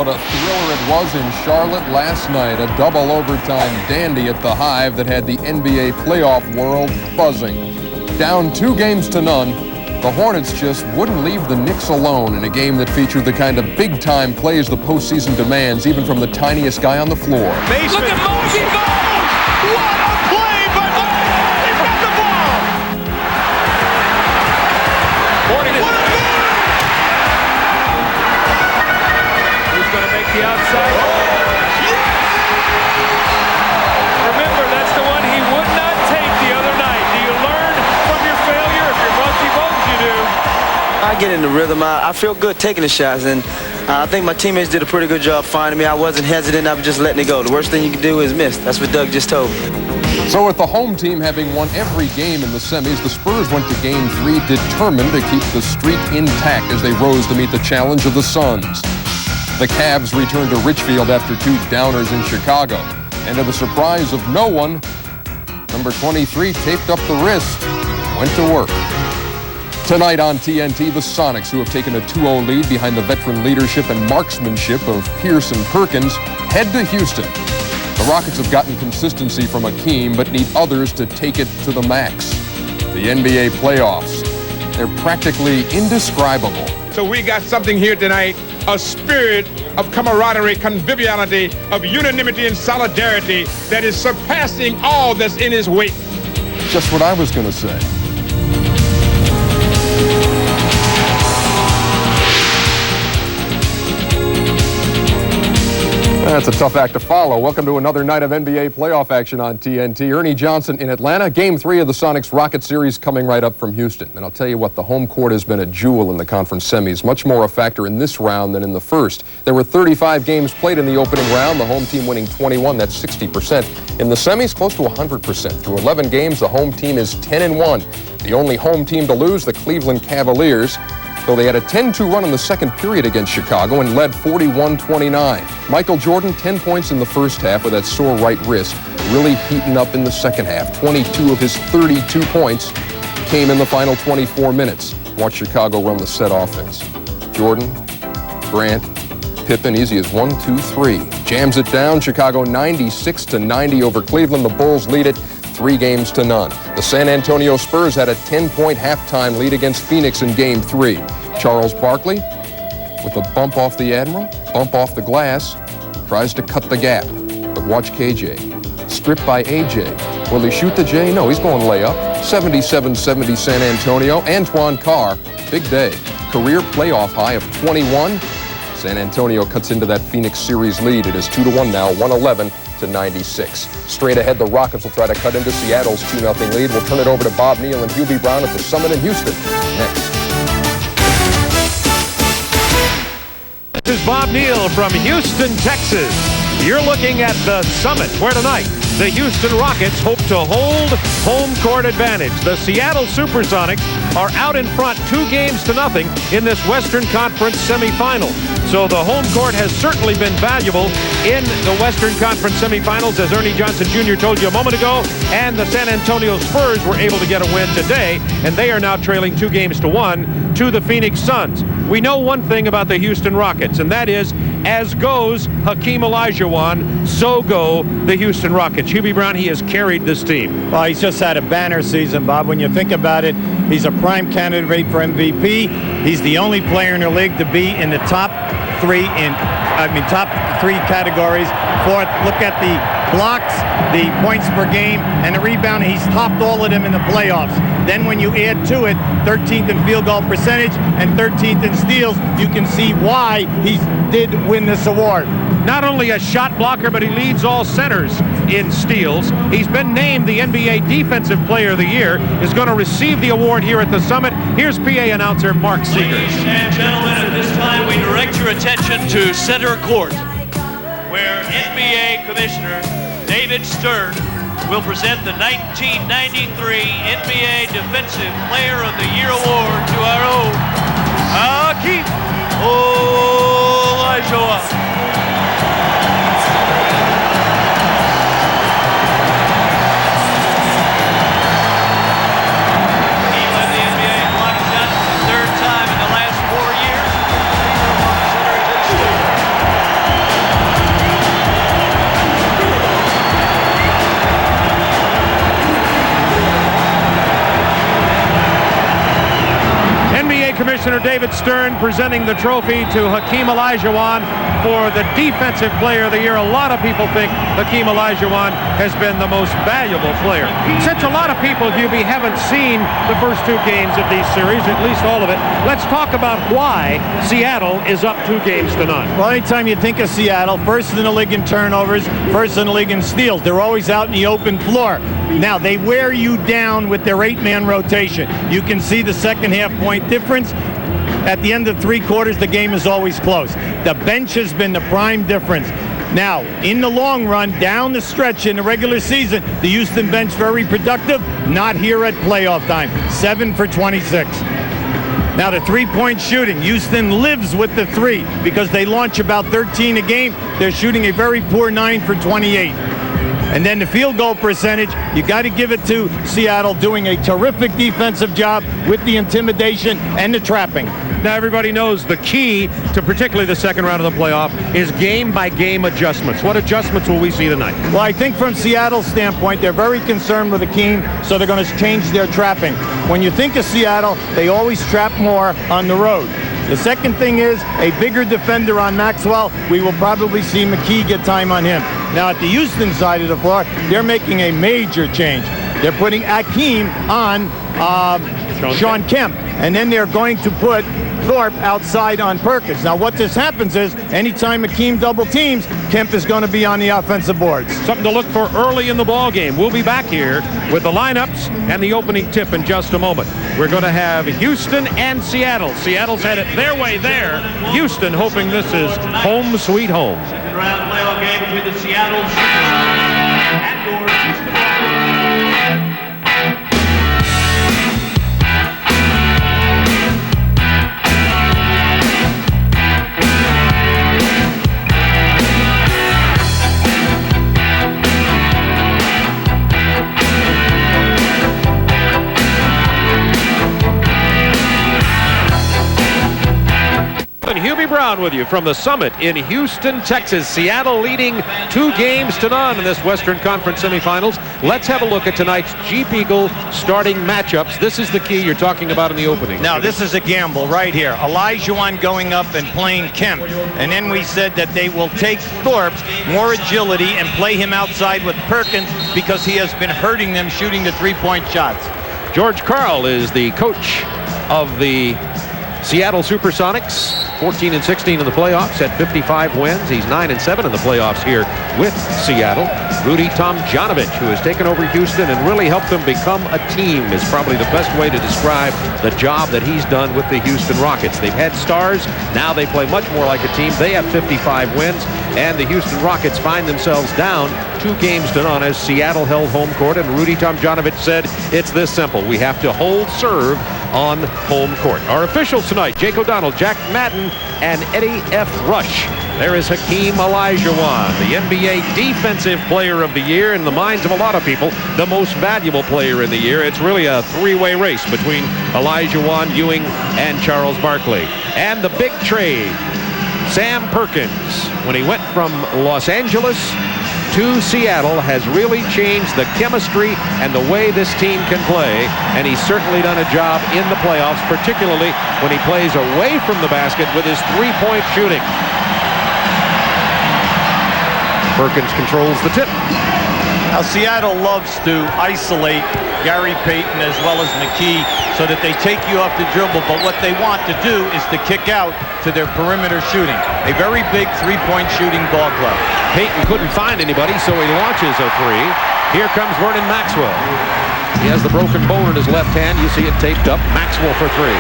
what a thriller it was in Charlotte last night. A double overtime dandy at the Hive that had the NBA playoff world buzzing. Down 2 games to none, the Hornets just wouldn't leave the Knicks alone in a game that featured the kind of big-time plays the postseason demands, even from the tiniest guy on the floor. Look at Mosey go! What a play by Mosey! He's got the ball! What a goal! Who's going to make the outside? Yes! Remember, that's the one he would not take the other night. Do you learn from your failure? If you're Mosey Bogues, you do. I get in the rhythm. I feel good taking the shots, and I think my teammates did a pretty good job finding me. I wasn't hesitant. I was just letting it go. The worst thing you can do is miss. That's what Doug just told me. So with the home team having won every game in the semis, the Spurs went to Game 3 determined to keep the streak intact as they rose to meet the challenge of the Suns. The Cavs returned to Richfield after 2 downers in Chicago. And to the surprise of no one, number 23 taped up the wrist, went to work. Tonight on TNT, the Sonics, who have taken a 2-0 lead behind the veteran leadership and marksmanship of Pierce and Perkins, head to Houston. The Rockets have gotten consistency from Hakeem, but need others to take it to the max. The NBA playoffs, they're practically indescribable. So we got something here tonight, a spirit of camaraderie, conviviality, of unanimity and solidarity that is surpassing all that's in its wake. Just what I was going to say. That's a tough act to follow. Welcome to another night of NBA playoff action on TNT. Ernie Johnson in Atlanta. Game 3 of the Sonics-Rockets series coming right up from Houston. And I'll tell you what, the home court has been a jewel in the conference semis. Much more a factor in this round than in the first. There were 35 games played in the opening round, the home team winning 21. That's 60%. In the semis, close to 100%. Through 11 games, the home team is 10-1. The only home team to lose, the Cleveland Cavaliers, though they had a 10-2 run in the second period against Chicago and led 41-29. Michael Jordan, 10 points in the first half with that sore right wrist, really heating up in the second half. 22 of his 32 points came in the final 24 minutes. Watch Chicago run the set offense. Jordan, Grant, Pippen, easy as 1, 2, 3. Jams it down. Chicago 96-90 over Cleveland. The Bulls lead it 3 games to none. The San Antonio Spurs had a 10-point halftime lead against Phoenix in Game 3. Charles Barkley, with a bump off the Admiral, bump off the glass, tries to cut the gap. But watch KJ. Stripped by AJ. Will he shoot the J? No, he's going layup. 77-70 San Antonio. Antoine Carr, big day. Career playoff high of 21. San Antonio cuts into that Phoenix series lead. It is 2-1 now, 111-96. Straight ahead, the Rockets will try to cut into Seattle's 2-0 lead. We'll turn it over to Bob Neal and Hubie Brown at the Summit in Houston next. This is Bob Neal from Houston, Texas. You're looking at the Summit, where tonight the Houston Rockets hope to hold home court advantage. The Seattle Supersonics are out in front 2-0 in this Western Conference Semifinal. So the home court has certainly been valuable in the Western Conference Semifinals, as Ernie Johnson Jr. told you a moment ago, and the San Antonio Spurs were able to get a win today, and they are now trailing 2-1 to the Phoenix Suns. We know one thing about the Houston Rockets, and that is, as goes Hakeem Olajuwon, so go the Houston Rockets. Hubie Brown, he has carried this team. Well, he's just had a banner season, Bob. When you think about it, he's a prime candidate for MVP. He's the only player in the league to be in the top 3 categories. Fourth, look at the blocks, the points per game, and the rebound. He's topped all of them in the playoffs. Then when you add to it 13th in field goal percentage and 13th in steals, you can see why he did win this award. Not only a shot blocker, but he leads all centers in steals. He's been named the NBA Defensive Player of the Year, is going to receive the award here at the Summit. Here's PA announcer Mark Seegers. Ladies and gentlemen, at this time we direct your attention to center court, where NBA Commissioner David Stern will present the 1993 NBA Defensive Player of the Year award to our own Hakeem Olajuwon. Commissioner David Stern presenting the trophy to Hakeem Olajuwon for the Defensive Player of the Year. A lot of people think Hakeem Olajuwon has been the most valuable player. Since a lot of people, Hubie, haven't seen the first two games of these series, at least all of it, let's talk about why Seattle is up 2 games to none. Well, anytime you think of Seattle, first in the league in turnovers, first in the league in steals. They're always out in the open floor. Now, they wear you down with their 8-man rotation. You can see the second half point difference. At the end of 3 quarters, the game is always close. The bench has been the prime difference. Now, in the long run, down the stretch in the regular season, the Houston bench very productive. Not here at playoff time. 7 for 26. Now, the three-point shooting. Houston lives with the 3 because they launch about 13 a game. They're shooting a very poor 9 for 28. And then the field goal percentage, you got to give it to Seattle doing a terrific defensive job with the intimidation and the trapping. Now, everybody knows the key to particularly the second round of the playoff is game-by-game adjustments. What adjustments will we see tonight? Well, I think from Seattle's standpoint, they're very concerned with Hakeem, so they're going to change their trapping. When you think of Seattle, they always trap more on the road. The second thing is a bigger defender on Maxwell. We will probably see McKee get time on him. Now, at the Houston side of the floor, they're making a major change. They're putting Hakeem on Sean Kemp, and then they're going to put Thorpe outside on Perkins. Now, what this happens is anytime Hakeem double teams, Kemp is going to be on the offensive boards. Something to look for early in the ball game. We'll be back here with the lineups and the opening tip in just a moment. We're going to have Houston and Seattle. Seattle's had it their way there. Houston hoping this is home sweet home. Second round playoff game between the Seattle Supersonics and your Houston Rockets. Hubie Brown with you from the Summit in Houston, Texas. Seattle leading 2 games to none in this Western Conference Semifinals. Let's have a look at tonight's Jeep Eagle starting matchups. This is the key you're talking about in the opening. Now, this is a gamble right here. Olajuwon going up and playing Kemp. And then we said that they will take Thorpe, more agility, and play him outside with Perkins because he has been hurting them shooting the 3-point shots. George Karl is the coach of the Seattle Supersonics. 14-16 in the playoffs at 55 wins. He's 9-7 in the playoffs here with Seattle. Rudy Tomjanovich, who has taken over Houston and really helped them become a team, is probably the best way to describe the job that he's done with the Houston Rockets. They've had stars. Now they play much more like a team. They have 55 wins, and the Houston Rockets find themselves down 2 games to none as Seattle held home court, and Rudy Tomjanovich said it's this simple. We have to hold serve on home court. Our officials tonight, Jake O'Donnell, Jack Madden, and Eddie F. Rush. There is Hakeem Olajuwon, the NBA Defensive Player of the Year, in the minds of a lot of people, the most valuable player in the year. It's really a 3-way race between Olajuwon, Ewing, and Charles Barkley. And the big trade, Sam Perkins, when he went from Los Angeles to Seattle, has really changed the chemistry and the way this team can play, and he's certainly done a job in the playoffs, particularly when he plays away from the basket with his 3-point shooting. Perkins controls the tip. Now, Seattle loves to isolate Gary Payton as well as McKee so that they take you off the dribble, but what they want to do is to kick out to their perimeter shooting. A very big 3-point shooting ball club. Payton couldn't find anybody, so he launches a 3. Here comes Vernon Maxwell. He has the broken bone in his left hand. You see it taped up. Maxwell for 3.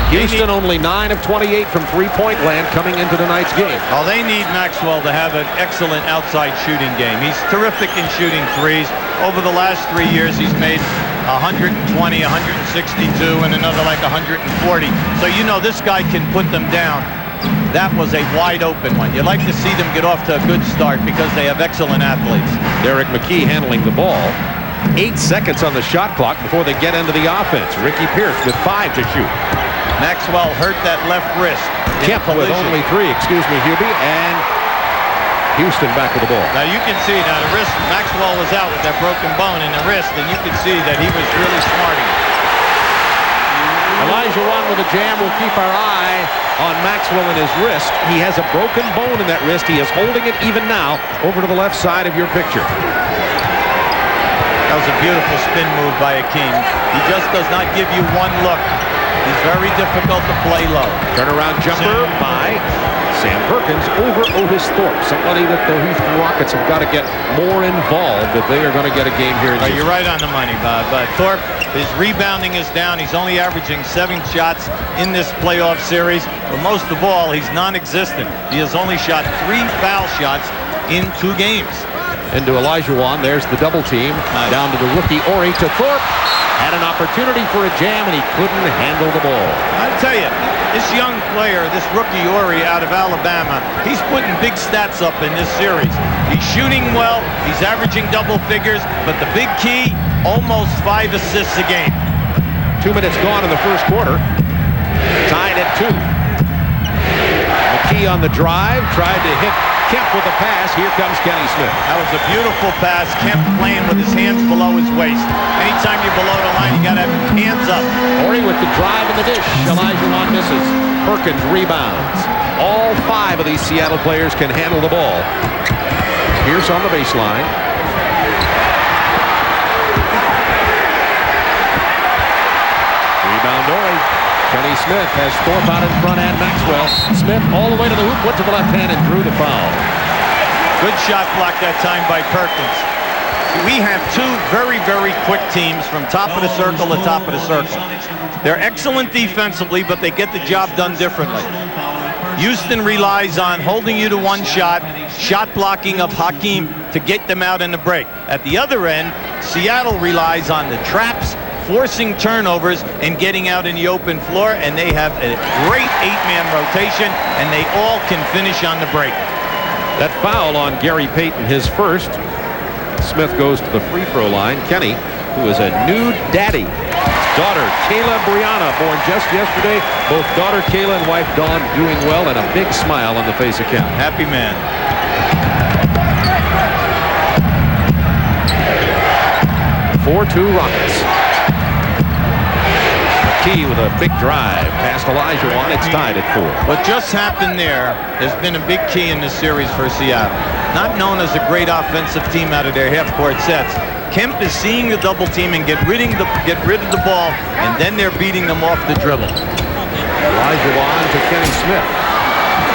Houston only 9 of 28 from 3-point land coming into tonight's game. Oh, they need Maxwell to have an excellent outside shooting game. He's terrific in shooting threes. Over the last 3 years, he's made 120, 162, and another like 140. So you know this guy can put them down. That was a wide open one. You'd like to see them get off to a good start because they have excellent athletes. Derek McKee handling the ball. 8 seconds on the shot clock before they get into the offense. Ricky Pierce with 5 to shoot. Maxwell hurt that left wrist. Kemp with only 3, excuse me, Hubie, and Houston back with the ball. Now you can see now the wrist, Maxwell was out with that broken bone in the wrist, and you can see that he was really smarting. Olajuwon with a jam. We'll keep our eye on Maxwell and his wrist. He has a broken bone in that wrist. He is holding it even now over to the left side of your picture. That was a beautiful spin move by Hakeem. He just does not give you one look. He's very difficult to play low. Turnaround jumper by Sam Perkins over Otis Thorpe. Somebody that the Houston Rockets have got to get more involved if they are going to get a game here in Houston. You're right on the money, Bob. But Thorpe, his rebounding is down. He's only averaging 7 shots in this playoff series. But most of all, he's non-existent. He has only shot 3 foul shots in 2 games. Into Olajuwon. There's the double team. Down to the rookie Ori to Thorpe. Had an opportunity for a jam, and he couldn't handle the ball. I'll tell you, this young player, this rookie Ori out of Alabama, he's putting big stats up in this series. He's shooting well. He's averaging double figures. But the big key, almost 5 assists a game. 2 minutes gone in the first quarter. Tied at 2. McKee on the drive. Tried to hit Kemp with a pass. Here comes Kenny Smith. That was a beautiful pass. Kemp playing with his hands below his waist. Anytime you're below the line, you got to have your hands up. Ori with the drive in the dish. Olajuwon misses. Perkins rebounds. All 5 of these Seattle players can handle the ball. Pierce on the baseline. Rebound Ori. Kenny Smith has Thorpe out in front and Maxwell. Smith all the way to the hoop, went to the left hand and drew the foul. Good shot block that time by Perkins. We have 2 very, very quick teams from top of the circle to top of the circle. They're excellent defensively, but they get the job done differently. Houston relies on holding you to 1 shot, shot blocking of Hakeem to get them out in the break. At the other end, Seattle relies on the traps, forcing turnovers and getting out in the open floor, and they have a great 8-man rotation, and they all can finish on the break. That foul on Gary Payton, his first. Smith goes to the free throw line. Kenny, who is a new daddy. Daughter Kayla Brianna, born just yesterday. Both daughter Kayla and wife Dawn doing well, and a big smile on the face of Kemp. Happy man. 4-2 Rockets. With a big drive past Olajuwon. It's tied at 4. What just happened there has been a big key in this series for Seattle. Not known as a great offensive team out of their half-court sets. Kemp is seeing the double team and get rid of the ball, and then they're beating them off the dribble. Olajuwon to Kenny Smith.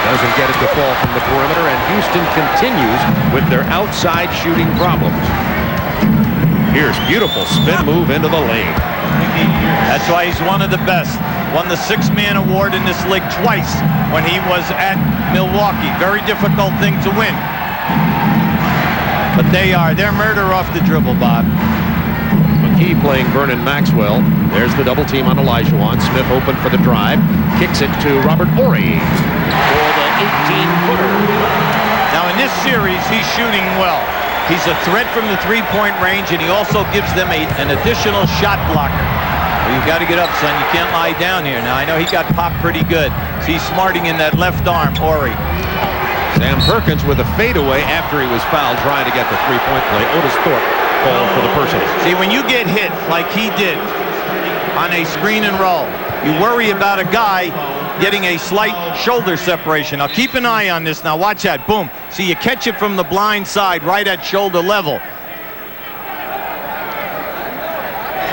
Doesn't get it to fall from the perimeter, and Houston continues with their outside shooting problems. Here's beautiful spin move into the lane. That's why he's one of the best. Won the 6-man award in this league twice when he was at Milwaukee. Very difficult thing to win. But they're murder off the dribble, Bob. McKee playing Vernon Maxwell. There's the double team on Olajuwon. Smith open for the drive. Kicks it to Robert Ori for the 18-footer. Now in this series, he's shooting well. He's a threat from the 3-point range, and he also gives them an additional shot blocker. Well, you've got to get up, son. You can't lie down here. Now, I know he got popped pretty good. So he's smarting in that left arm, Ori. Sam Perkins with a fadeaway after he was fouled trying to get the 3-point play. Otis Thorpe called for the personal. See, when you get hit like he did on a screen and roll, you worry about a guy getting a slight shoulder separation. Now keep an eye on this. Now watch that. Boom. See, you catch it from the blind side right at shoulder level.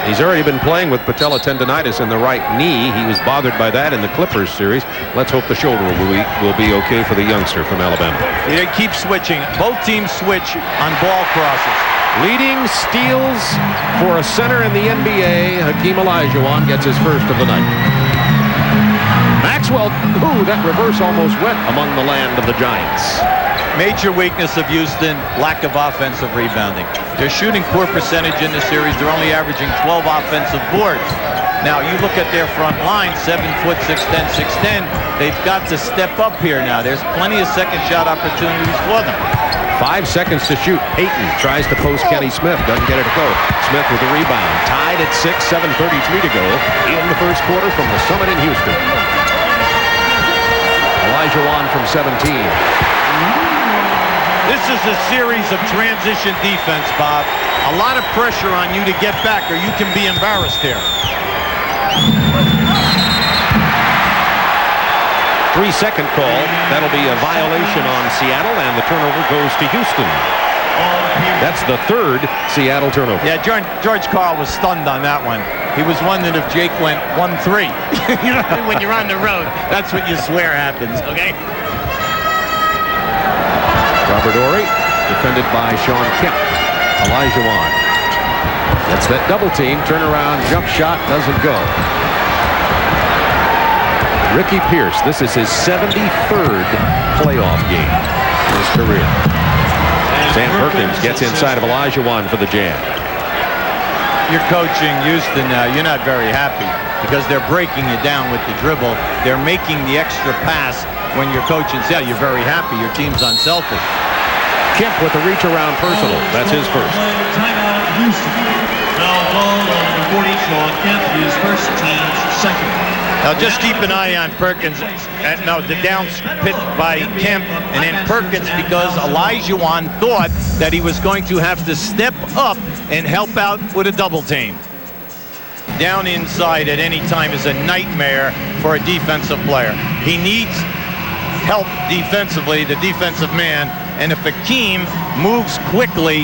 He's already been playing with patella tendonitis in the right knee. He was bothered by that in the Clippers series. Let's hope the shoulder will be okay for the youngster from Alabama. They keep switching. Both teams switch on ball crosses. Leading steals for a center in the NBA, Hakeem Olajuwon gets his first of the night. Maxwell, that reverse almost went among the land of the Giants. Major weakness of Houston, lack of offensive rebounding. They're shooting poor percentage in the series. They're only averaging 12 offensive boards. Now, you look at their front line, 7 foot, 6'10", 6'10". They've got to step up here now. There's plenty of second shot opportunities for them. 5 seconds to shoot. Payton tries to post Kenny Smith. Doesn't get it to go. Smith with the rebound. Tied at 6, 7:33 to go in the first quarter from the Summit in Houston. Olajuwon from 17. This is a series of transition defense, Bob. A lot of pressure on you to get back or you can be embarrassed here. 3-second call. That'll be a violation on Seattle, and the turnover goes to Houston. That's the third Seattle turnover. Yeah, George Karl was stunned on that one. He was wondering if Jake went 1-3. You know, when you're on the road, that's what you swear happens, okay? Robert Horry, defended by Sean Kemp. Olajuwon. That's that double team. Turnaround jump shot doesn't go. Ricky Pierce, this is his 73rd playoff game in his career. Sam Perkins gets inside of Olajuwon for the jam. You're coaching Houston now. You're not very happy because they're breaking you down with the dribble. They're making the extra pass when you're coaching. Yeah, you're very happy. Your team's unselfish. Kemp with a reach around personal. That's his first. Timeout, Houston. Foul ball on number 40, Sean Kemp, his first, team's second. Now just keep an eye on Perkins. No, the downs pit by Kemp and then Perkins, because Olajuwon thought that he was going to have to step up and help out with a double team. Down inside at any time is a nightmare for a defensive player. He needs help defensively, the defensive man, and if Hakeem moves quickly,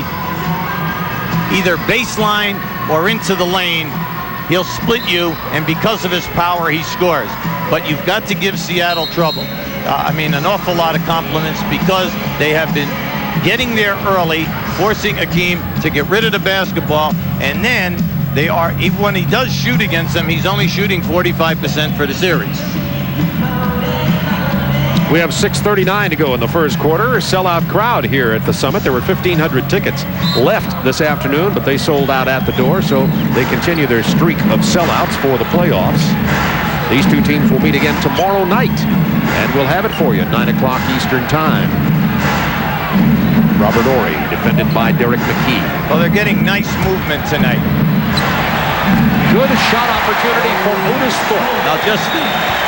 either baseline or into the lane, he'll split you, and because of his power, he scores. But you've got to give Seattle trouble. I mean, an awful lot of compliments because they have been getting there early, forcing Hakeem to get rid of the basketball, and then they are, even when he does shoot against them, he's only shooting 45% for the series. We have 6:39 to go in the first quarter. Sellout crowd here at the Summit. There were 1,500 tickets left this afternoon, but they sold out at the door, so they continue their streak of sellouts for the playoffs. These two teams will meet again tomorrow night, and we'll have it for you at 9 o'clock Eastern Time. Robert Horry, defended by Derek McKee. Well, they're getting nice movement tonight. Good shot opportunity for Otis Thorpe. Now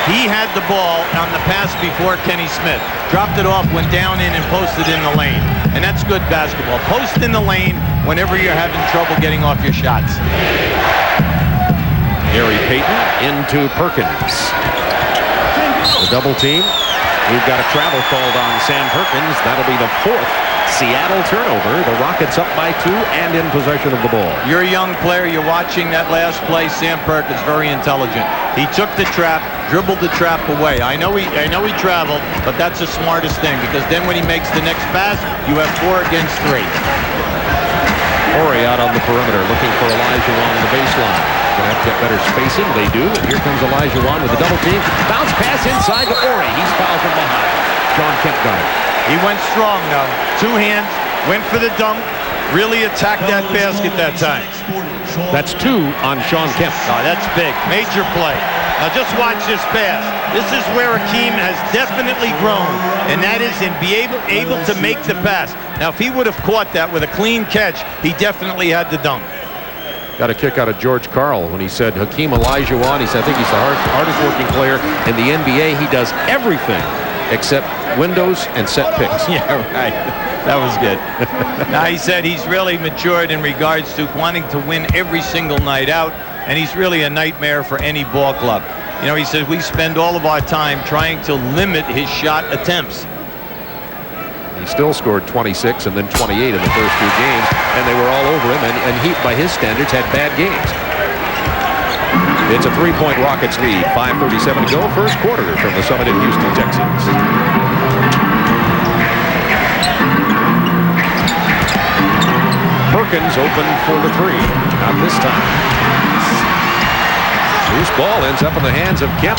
he had the ball on the pass before Kenny Smith. Dropped it off, went down in and posted in the lane. And that's good basketball. Post in the lane whenever you're having trouble getting off your shots. Gary Payton into Perkins. The double team. We've got a travel called on Sam Perkins. That'll be the fourth Seattle turnover. The Rockets up by 2 and in possession of the ball. You're a young player. You're watching that last play. Sam Perkins, very intelligent. He took the trap, dribbled the trap away. I know he traveled, but that's the smartest thing because then when he makes the next pass, you have 4 against 3. Horry out on the perimeter looking for Olajuwon on the baseline. Gonna have to get better spacing. They do. And here comes Olajuwon with the double team. Bounce pass inside to Horry. He's fouled from behind. Sean Kemp got it. He went strong though. 2 hands, went for the dunk, really attacked that basket that time. That's 2 on Sean Kemp. Oh, that's big. Major play. Now just watch this pass. This is where Hakeem has definitely grown, and that is in being able to make the pass. Now if he would have caught that with a clean catch, he definitely had the dunk. Got a kick out of George Karl when he said Hakeem Olajuwon. He said, I think he's the hardest working player in the NBA. He does everything except windows and set picks. Yeah, right. That was good. Now he said he's really matured in regards to wanting to win every single night out, and he's really a nightmare for any ball club. You know, he said we spend all of our time trying to limit his shot attempts. He still scored 26 and then 28 in the first 2 games, and they were all over him, and he, by his standards, had bad games. It's a 3-point Rockets lead. 5:37 to go. First quarter from the Summit in Houston, Texas. Perkins open for the 3. Not this time. Loose ball ends up in the hands of Kemp.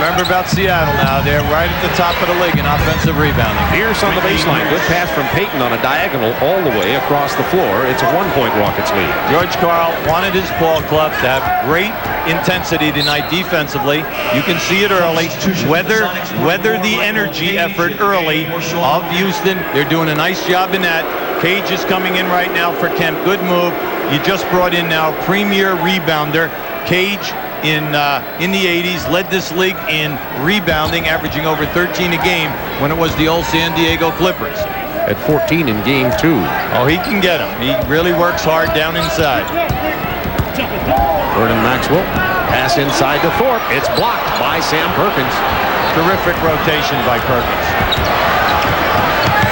Remember about Seattle now. They're right at the top of the league in offensive rebounding. Pierce on the baseline. Good pass from Payton on a diagonal all the way across the floor. It's a 1-point Rockets lead. George Karl wanted his ball club to have great intensity tonight defensively. You can see it early. Weather the energy effort early of Houston. They're doing a nice job in that. Cage is coming in right now for Kemp. Good move. You just brought in now premier rebounder. Cage in the 80s led this league in rebounding, averaging over 13 a game when it was the old San Diego Clippers. At 14 in game 2. Oh, he can get him. He really works hard down inside. Vernon Maxwell Pass inside to Thorpe. It's blocked by Sam Perkins. Terrific rotation by Perkins.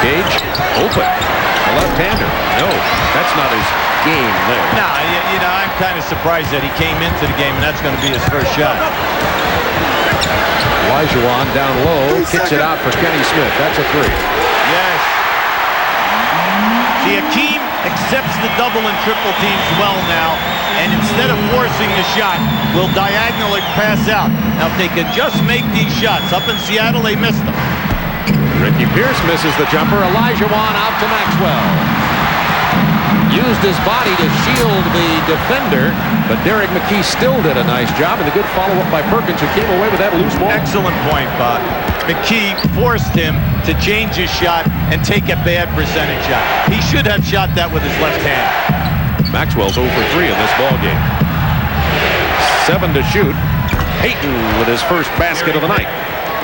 Gage, open. A left-hander. No, that's not his game there. No, you know, I'm kind of surprised that he came into the game, and that's going to be his first shot. Olajuwon down low, kicks it out for Kenny Smith. That's a three. Yes. See, Hakeem accepts the double and triple teams well now, and instead of forcing the shot, will diagonally pass out. Now, if they can just make these shots, up in Seattle, they missed them. Ricky Pierce misses the jumper. Olajuwon out to Maxwell. Used his body to shield the defender, but Derek McKee still did a nice job, and a good follow-up by Perkins, who came away with that loose ball. Excellent point, Bob. McKee forced him to change his shot and take a bad percentage shot. He should have shot that with his left hand. Maxwell's 0 for 3 in this ball game. 7 to shoot. Payton with his first basket of the night.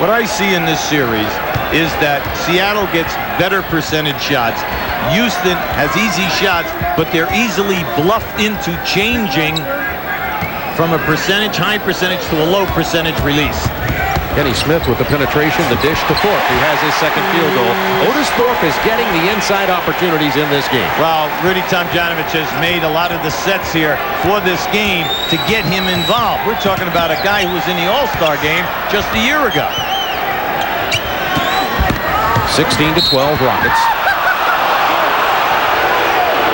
What I see in this series is that Seattle gets better percentage shots. Houston has easy shots, but they're easily bluffed into changing from a high percentage to a low percentage release. Kenny Smith with the penetration, the dish to Thorpe, who has his second field goal. Otis Thorpe is getting the inside opportunities in this game. Well, Rudy Tomjanovich has made a lot of the sets here for this game to get him involved. We're talking about a guy who was in the All-Star game just a year ago. 16 to 12 Rockets.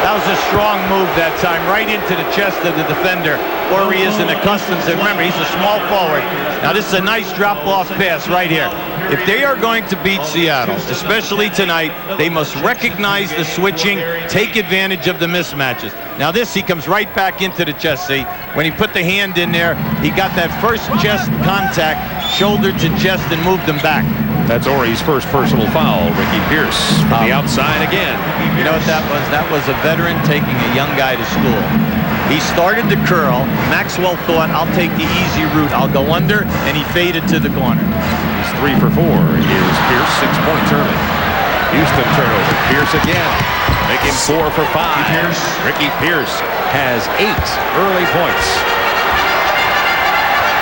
That was a strong move that time, right into the chest of the defender. Ori isn't accustomed to. Remember, he's a small forward. Now, this is a nice drop-off pass right here. If they are going to beat Seattle, especially tonight, they must recognize the switching, take advantage of the mismatches. Now, this, he comes right back into the chest. See, when he put the hand in there, he got that first chest contact, shoulder to chest, and moved him back. That's Ori's first personal foul. Ricky Pierce from the outside again. You know what that was? That was a veteran taking a young guy to school. He started to curl. Maxwell thought, I'll take the easy route. I'll go under, and he faded to the corner. He's 3 for 4. Here's Pierce, 6 points early. Houston turnover. Pierce again. Make him 4 for 5. Ricky Pierce has 8 early points.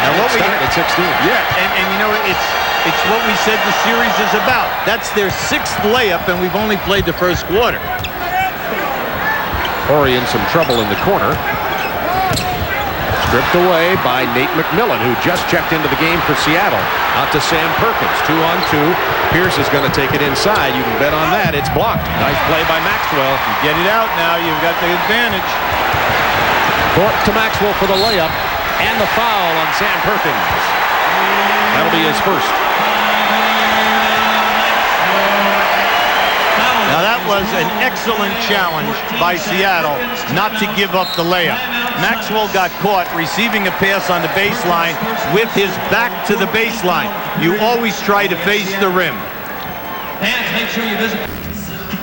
Now what we started at 16. Yeah, and you know, it's what we said the series is about. That's their 6th layup, and we've only played the first quarter. Ori in some trouble in the corner. Stripped away by Nate McMillan, who just checked into the game for Seattle. Out to Sam Perkins, 2-on-2. Pierce is going to take it inside. You can bet on that. It's blocked. Nice play by Maxwell. You get it out now. You've got the advantage. Thorpe to Maxwell for the layup. And the foul on Sam Perkins. That'll be his first. Now that was an excellent challenge by Seattle not to give up the layup. Maxwell got caught receiving a pass on the baseline with his back to the baseline. You always try to face the rim.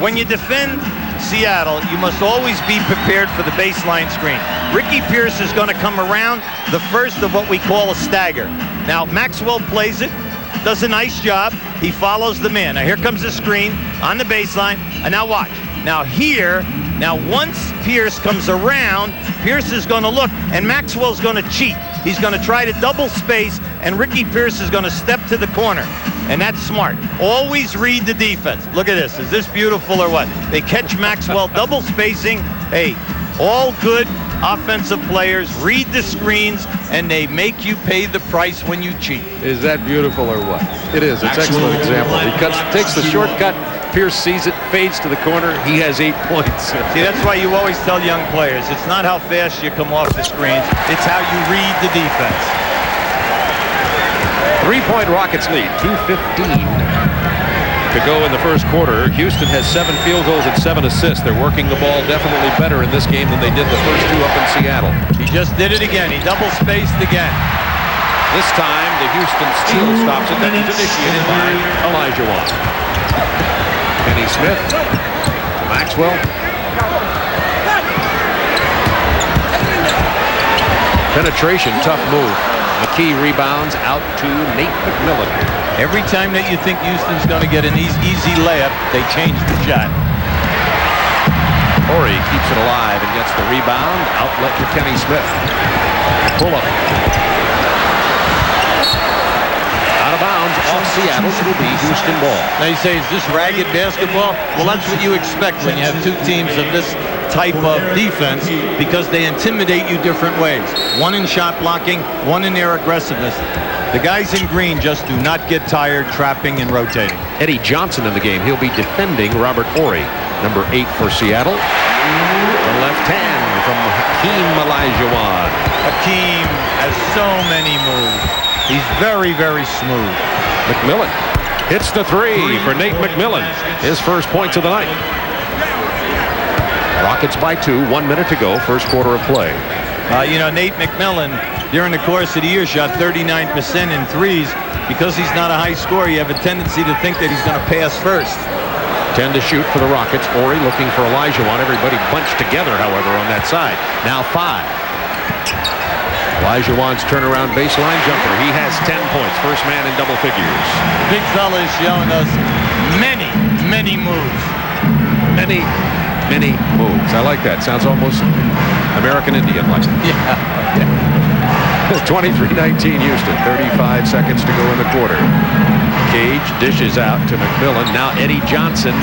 When you defend Seattle, you must always be prepared for the baseline screen. Ricky Pierce is going to come around the first of what we call a stagger. Now, Maxwell plays it, does a nice job. He follows the man. Now, here comes the screen on the baseline. And now watch. Now here, once Pierce comes around, Pierce is going to look, and Maxwell's going to cheat. He's going to try to double space, and Ricky Pierce is going to step to the corner. And that's smart. Always read the defense. Look at this. Is this beautiful or what? They catch Maxwell double spacing. Hey, all good offensive players read the screens, and they make you pay the price when you cheat. Is that beautiful or what? It is. It's an excellent example. He takes the shortcut. Pierce sees it, fades to the corner. He has 8 points. See, that's why you always tell young players, it's not how fast you come off the screens, it's how you read the defense. 3-point Rockets lead, 2:15 to go in the first quarter. Houston has 7 field goals and 7 assists. They're working the ball definitely better in this game than they did the first 2 up in Seattle. He just did it again. He double spaced again. This time the Houston steal stops it. That is initiated by Olajuwon. Kenny Smith to Maxwell. Penetration, tough move. McKee rebounds out to Nate McMillan. Every time that you think Houston's going to get an easy layup, they change the shot. Horry keeps it alive and gets the rebound. Outlet to Kenny Smith. Pull up. Out of bounds, off Seattle. It'll be Houston ball. Now you say, is this ragged basketball? Well, that's what you expect when you have two teams of this type of defense, because they intimidate you different ways. One in shot blocking, one in their aggressiveness. The guys in green just do not get tired trapping and rotating. Eddie Johnson in the game. He'll be defending Robert Horry, number 8 for Seattle. The left hand from Hakeem Olajuwon. Hakeem has so many moves. He's very, very smooth. McMillan hits the 3 for Nate McMillan. His first points of the night. Rockets by 2, 1 minute to go, first quarter of play. You know, Nate McMillan, during the course of the year, shot 39% in threes. Because he's not a high scorer, you have a tendency to think that he's going to pass first. 10 to shoot for the Rockets. Horry looking for Olajuwon. Everybody bunched together, however, on that side. Now 5. Olajuwon's turnaround baseline jumper. He has 10 points. First man in double figures. The big fella is showing us many, many moves. Many moves. I like that. Sounds almost American Indian like. Yeah. 23-19 Houston. 35 seconds to go in the quarter. Cage dishes out to McMillan. Now Eddie Johnson.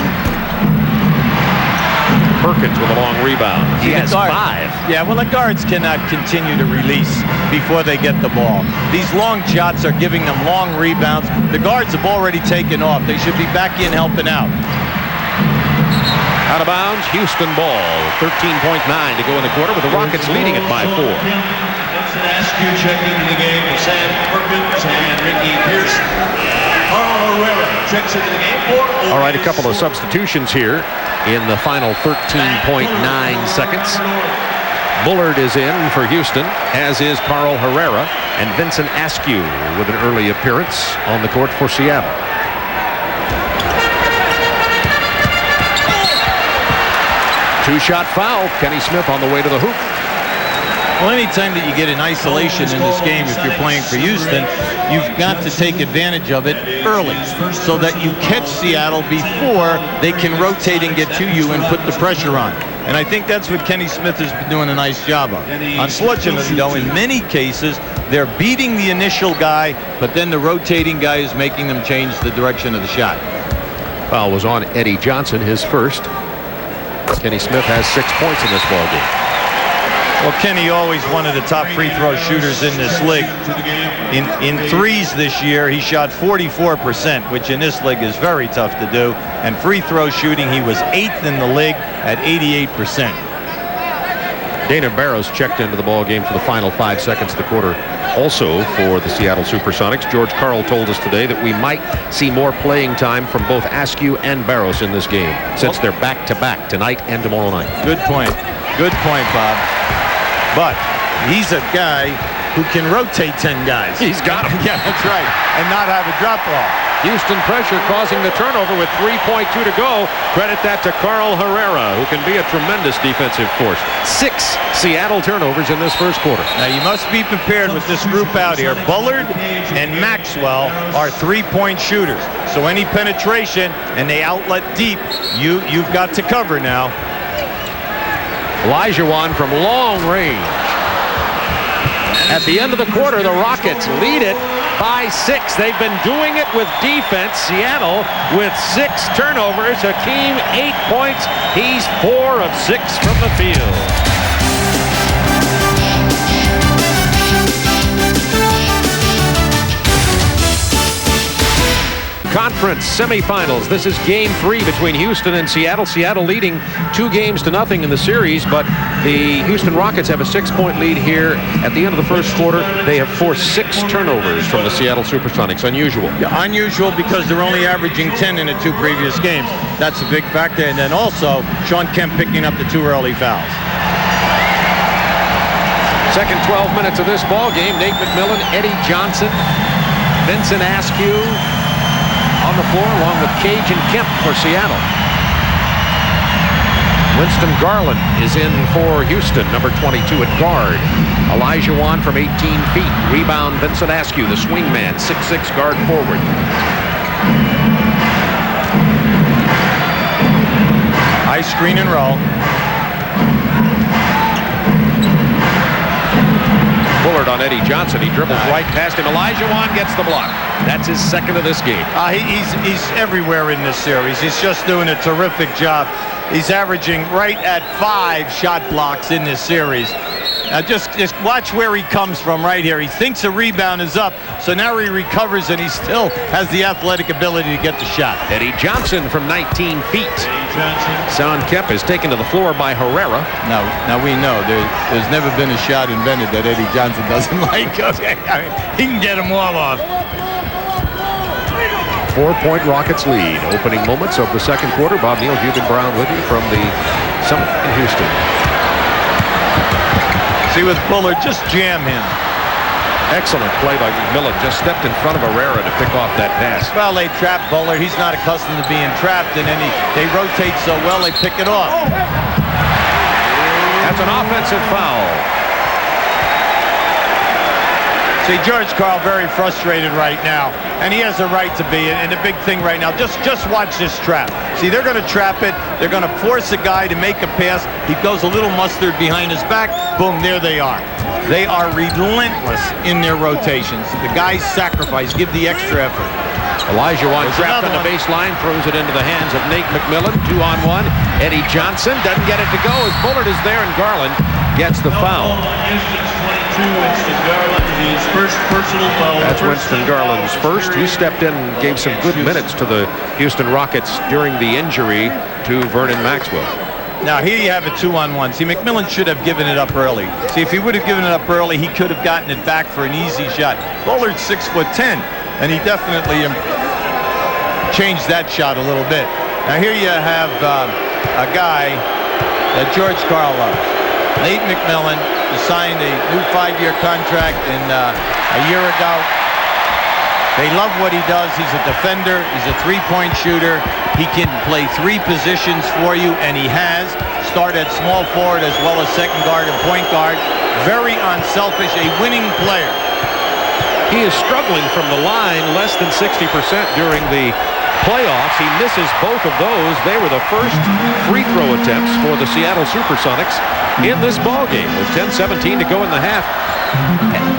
Perkins with a long rebound. He has 5. Yeah, well, the guards cannot continue to release before they get the ball. These long shots are giving them long rebounds. The guards have already taken off. They should be back in helping out. Out of bounds, Houston ball. 13.9 to go in the quarter with the Rockets leading it by 4. Vincent Askew checking in the game for Sam Perkins and Ricky Pearson. Carl Herrera checks into the game for. All right, a couple of substitutions here in the final 13.9 seconds. Bullard is in for Houston, as is Carl Herrera, and Vincent Askew with an early appearance on the court for Seattle. Two-shot foul. Kenny Smith on the way to the hoop. Well, anytime that you get in isolation in this game, if you're playing for Houston, you've got to take advantage of it early so that you catch Seattle before they can rotate and get to you and put the pressure on. And I think that's what Kenny Smith has been doing a nice job of. Unfortunately, though, in many cases, they're beating the initial guy, but then the rotating guy is making them change the direction of the shot. Foul was on Eddie Johnson, his first. Kenny Smith has 6 points in this ballgame. Well, Kenny always one of the top free throw shooters in this league. In threes this year, he shot 44%, which in this league is very tough to do. And free throw shooting, he was 8th in the league at 88%. Dana Barros checked into the ballgame for the final 5 seconds of the quarter. Also for the Seattle Supersonics, George Karl told us today that we might see more playing time from both Askew and Barros in this game, since they're back-to-back tonight and tomorrow night. Good point. Good point, Bob. But he's a guy who can rotate 10 guys. He's got him. Yeah, that's right. And not have a drop-off. Houston pressure causing the turnover with 3.2 to go. Credit that to Carl Herrera, who can be a tremendous defensive force. 6 Seattle turnovers in this first quarter. Now, you must be prepared with this group out here. Bullard and Maxwell are three-point shooters. So any penetration and they outlet deep, you've got to cover now. Olajuwon from long range. At the end of the quarter, the Rockets lead it by 6. They've been doing it with defense. Seattle with 6 turnovers. Hakeem 8 points. He's 4 of 6 from the field. Conference Semifinals. This is game 3 between Houston and Seattle. Seattle leading 2-0 in the series, but the Houston Rockets have a 6-point lead here at the end of the first quarter. They have forced 6 turnovers from the Seattle Supersonics. Unusual. Yeah, unusual because they're only averaging 10 in the 2 previous games. That's a big factor. And then also, Shawn Kemp picking up the 2 early fouls. Second 12 minutes of this ball game. Nate McMillan, Eddie Johnson, Vincent Askew on the floor along with Cage and Kemp for Seattle. Winston Garland is in for Houston, number 22 at guard. Olajuwon from 18 feet. Rebound Vincent Askew, the swingman, 6'6" guard forward. High screen and roll. Bullard on Eddie Johnson. He dribbles right past him. Olajuwon gets the block. That's his second of this game. He's everywhere in this series. He's just doing a terrific job. He's averaging right at 5 shot blocks in this series. Now just watch where he comes from right here. He thinks a rebound is up, so now he recovers and he still has the athletic ability to get the shot. Eddie Johnson from 19 feet. Son Kemp is taken to the floor by Herrera. Now we know there's never been a shot invented that Eddie Johnson doesn't like. Okay, I mean, he can get them all off. 4-point Rockets lead. Opening moments of the second quarter. Bob Neal, Hugh Brown with you from the Summit in Houston. See with Bullard, just jam him. Excellent play by McMillan. Just stepped in front of Herrera to pick off that pass. Well, they trap Bullard. He's not accustomed to being trapped, and then they rotate so well they pick it off. That's an offensive foul. See, George Karl very frustrated right now, and he has a right to be. And the big thing right now, just watch this trap. See, they're going to trap it. They're going to force a guy to make a pass. He goes a little mustard behind his back. Boom, there they are. They are relentless in their rotations. The guys sacrifice, give the extra effort. Olajuwon trapped on the baseline, throws it into the hands of Nate McMillan. 2-on-1. Eddie Johnson doesn't get it to go as Bullard is there, and Garland gets the foul. Winston Garland, his first personal foul. That's Winston Garland's first. He stepped in and gave some good minutes to the Houston Rockets during the injury to Vernon Maxwell. Now here you have a 2-on-1. See, McMillan should have given it up early. See, if he would have given it up early, he could have gotten it back for an easy shot. Bullard's 6'10", and he definitely changed that shot a little bit. Now here you have a guy that George Karl loves, Nate McMillan. He signed a new 5-year contract a year ago. They love what he does. He's a defender. He's a 3-point shooter. He can play 3 positions for you, and he has. Start at small forward as well as second guard and point guard. Very unselfish, a winning player. He is struggling from the line, less than 60% during the playoffs. He misses both of those. They were the first free throw attempts for the Seattle Supersonics in this ball game with 10:17 to go in the half.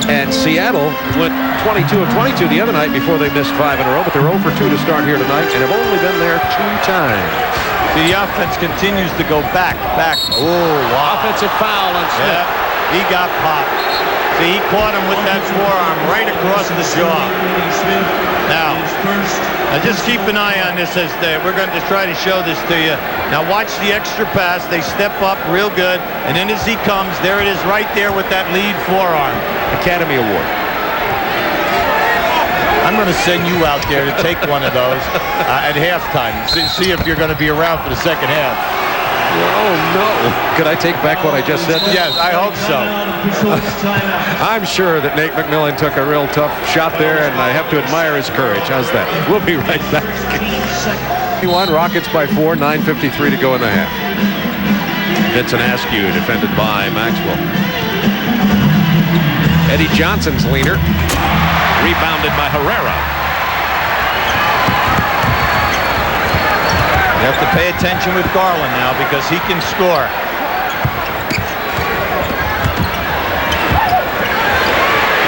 And Seattle went 22 of 22 the other night before they missed 5 in a row, but they're 0 for 2 to start here tonight and have only been there 2 times. See, the offense continues to go back. Oh, wow. Offensive foul on Smith. Yeah, he got popped. See, he caught him with that forearm right across the jaw. Now just keep an eye on this as we're going to try to show this to you. Now watch the extra pass. They step up real good, and then as he comes, there it is right there with that lead forearm. Academy Award. I'm going to send you out there to take one of those at halftime. See if you're going to be around for the second half. Oh, no. Could I take back what I just said? Yes, I hope so. I'm sure that Nate McMillan took a real tough shot there, and I have to admire his courage. How's that? We'll be right back. Rockets by 4, 9:53 to go in the half. Vincent Askew defended by Maxwell. Eddie Johnson's leader. Rebounded by Herrera. You have to pay attention with Garland now because he can score.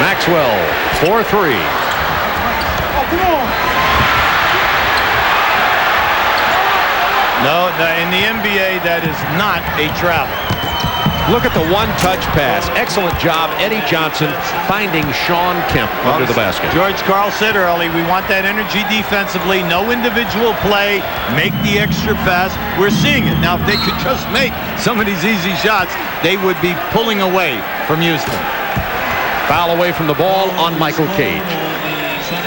Maxwell, 4-3. No, in the NBA, that is not a travel. Look at the one-touch pass. Excellent job, Eddie Johnson finding Sean Kemp under the basket. George Karl said early, we want that energy defensively, no individual play, make the extra pass. We're seeing it. Now, if they could just make some of these easy shots, they would be pulling away from Houston. Foul away from the ball on Michael Cage.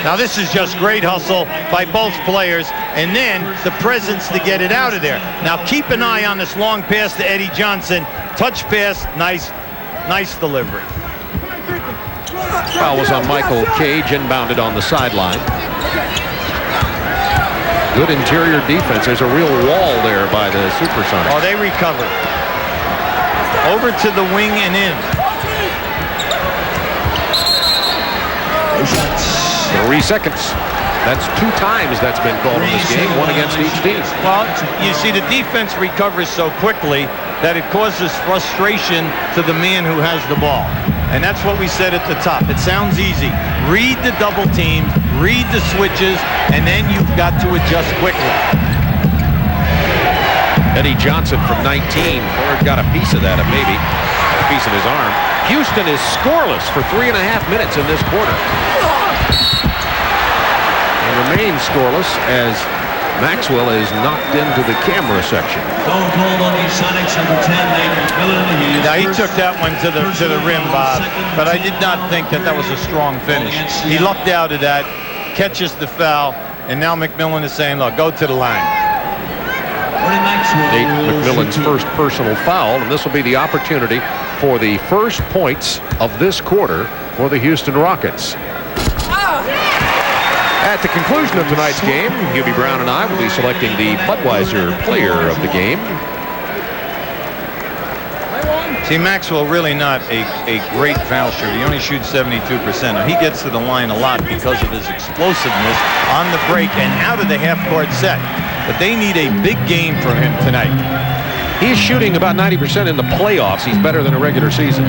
Now, this is just great hustle by both players, and then the presence to get it out of there. Now, keep an eye on this long pass to Eddie Johnson. Touch pass, nice delivery. Foul was on Michael Cage, inbounded on the sideline. Good interior defense. There's a real wall there by the Supersonics. Oh, they recovered. Over to the wing and in. 3 seconds. That's 2 times that's been called in this game, 1 against each team. Well, you see, the defense recovers so quickly that it causes frustration to the man who has the ball. And that's what we said at the top. It sounds easy. Read the double teams, read the switches, and then you've got to adjust quickly. Eddie Johnson from 19. Ford got a piece of that, maybe a piece of his arm. Houston is scoreless for 3.5 minutes in this quarter. And remains scoreless as Maxwell is knocked into the camera section. Now he took that one to the rim, Bob, but I did not think that was a strong finish. He lucked out of that, catches the foul, and now McMillan is saying, look, go to the line. Nate McMillan's first personal foul, and this will be the opportunity for the first points of this quarter for the Houston Rockets. At the conclusion of tonight's game, Hubie Brown and I will be selecting the Budweiser player of the game. See, Maxwell really not a great foul shooter. He only shoots 72%. Now, he gets to the line a lot because of his explosiveness on the break and out of the half-court set. But they need a big game for him tonight. He's shooting about 90% in the playoffs. He's better than a regular season.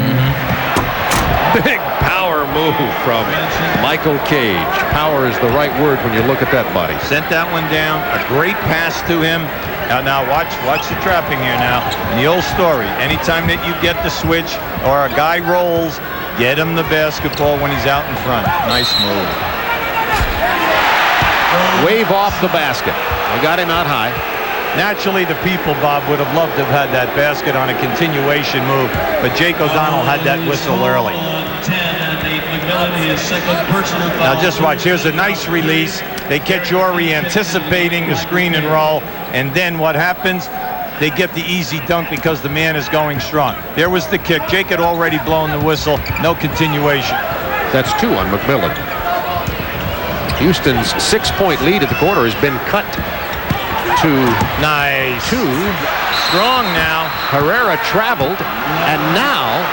Big power move from Michael Cage. Power is the right word when you look at that body. Sent that one down. A great pass to him. Now watch the trapping here now. And the old story. Anytime that you get the switch or a guy rolls, get him the basketball when he's out in front. Nice move. Wave off the basket. They got him out high. Naturally, the people, Bob, would have loved to have had that basket on a continuation move, but Jake O'Donnell had that whistle early. Now just watch. Here's a nice release. They catch Ori anticipating the screen and roll, and then what happens? They get the easy dunk because the man is going strong. There was the kick. Jake had already blown the whistle. No continuation. That's 2 on McMillan. Houston's 6-point lead at the quarter has been cut to nice 2. Strong now. Herrera traveled, and now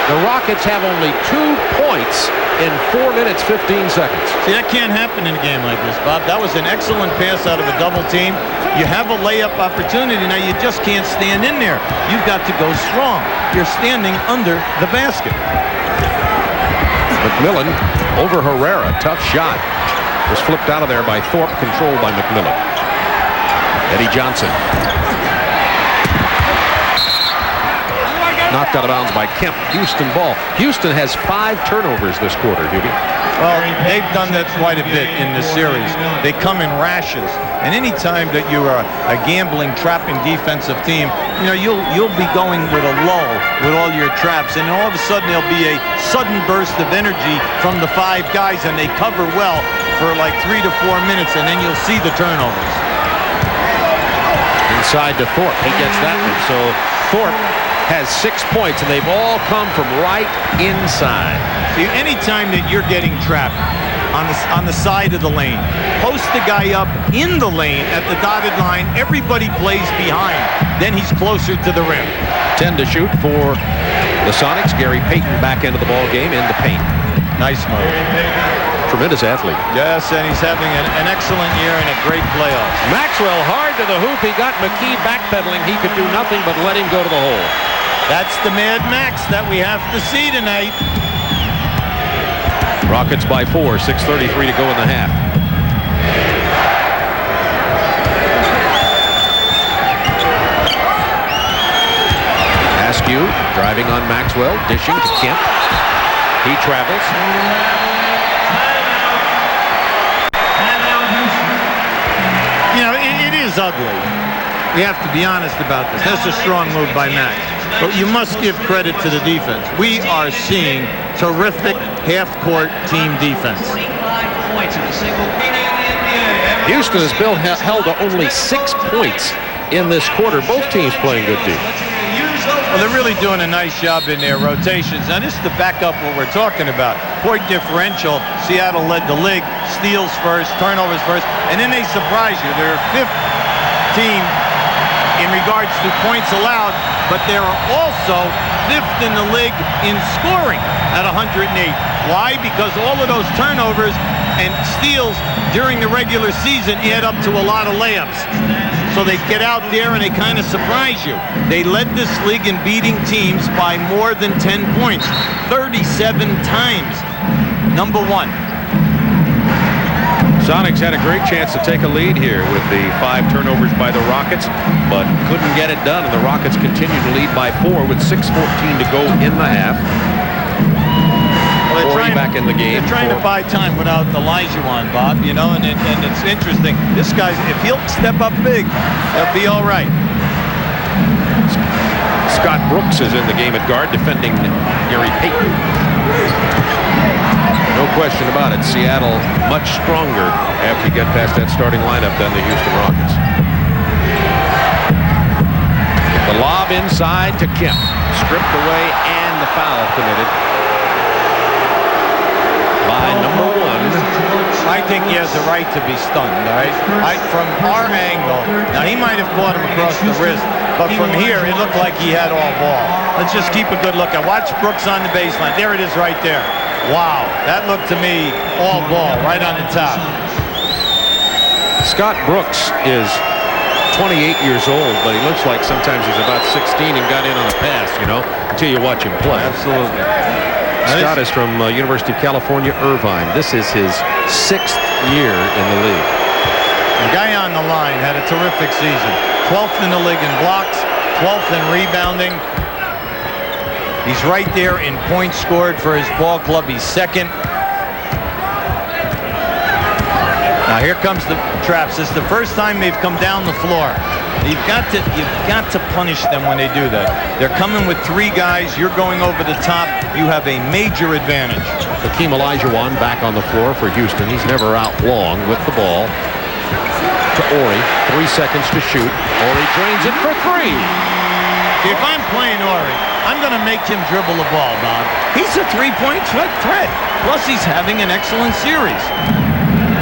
the Rockets have only 2 points in 4 minutes 15 seconds. See, that can't happen in a game like this, Bob. That was an excellent pass out of a double team. You have a layup opportunity. Now you just can't stand in there. You've got to go strong. You're standing under the basket. McMillan over Herrera. Tough shot. Was flipped out of there by Thorpe, controlled by McMillan. Eddie Johnson. Knocked out of bounds by Kemp. Houston ball. Houston has 5 turnovers this quarter, Hubie. Well, they've done that quite a bit in this series. They come in rashes. And any time that you're a gambling, trapping defensive team, you know, you'll be going with a lull with all your traps. And all of a sudden, there'll be a sudden burst of energy from the 5 guys, and they cover well for like 3 to 4 minutes, and then you'll see the turnovers. Inside to Thorpe. He gets that one. So Thorpe has 6 points, and they've all come from right inside. See, anytime that you're getting trapped on the side of the lane, post the guy up in the lane at the dotted line, everybody plays behind. Then he's closer to the rim. 10 to shoot for the Sonics. Gary Payton back into the ball game in the paint. Nice move. Tremendous athlete. Yes, and he's having an excellent year and a great playoff. Maxwell hard to the hoop. He got McKee backpedaling. He could do nothing but let him go to the hole. That's the Mad Max that we have to see tonight. Rockets by 4. 6:33 to go in the half. Askew driving on Maxwell. Dishing to Kemp. He travels. You know, it is ugly. We have to be honest about this. That's a strong move by Max. But you must give credit to the defense. We are seeing terrific half-court team defense. Houston has held to only 6 points in this quarter. Both teams playing good defense. Well, they're really doing a nice job in their rotations. Now, this is to back up what we're talking about. Point differential, Seattle led the league. Steals first, turnovers first, and then they surprise you. They're 5th team in regards to points allowed, but they're also 5th in the league in scoring at 108. Why? Because all of those turnovers and steals during the regular season add up to a lot of layups. so they get out there and they kind of surprise you. They led this league in beating teams by more than 10 points, 37 times. Number one. Sonics had a great chance to take a lead here with the 5 turnovers by the Rockets, but couldn't get it done, and the Rockets continue to lead by 4 with 6:14 to go in the half. Well, Corey back in the game. They're trying to buy time without Olajuwon, Bob, you know, and it's interesting. This guy's, if he'll step up big, they'll be all right. Scott Brooks is in the game at guard, defending Gary Payton. No question about it. Seattle much stronger after you get past that starting lineup than the Houston Rockets. The lob inside to Kemp. Stripped away and the foul committed by number 1. I think he has the right to be stunned, all right? From our angle, now he might have caught him across the wrist, but from here it looked like he had all ball. Let's just keep a good look at. Watch Brooks on the baseline. There it is right there. Wow, that looked to me all ball right on the top. Scott Brooks is 28 years old, but he looks like sometimes he's about 16 and got in on a pass, you know, until you watch him play. Absolutely. Scott is from University of California, Irvine. This is his 6th year in the league. The guy on the line had a terrific season. 12th in the league in blocks, 12th in rebounding. He's right there in points scored for his ball club. He's 2nd. Now here comes the traps. This is the first time they've come down the floor. You've got to punish them when they do that. They're coming with 3 guys. You're going over the top. You have a major advantage. Hakeem Olajuwon back on the floor for Houston. He's never out long with the ball. To Ori. 3 seconds to shoot. Ori drains it for 3. If I'm playing Ori, I'm going to make him dribble the ball, Bob. He's a 3-point threat. Plus, he's having an excellent series.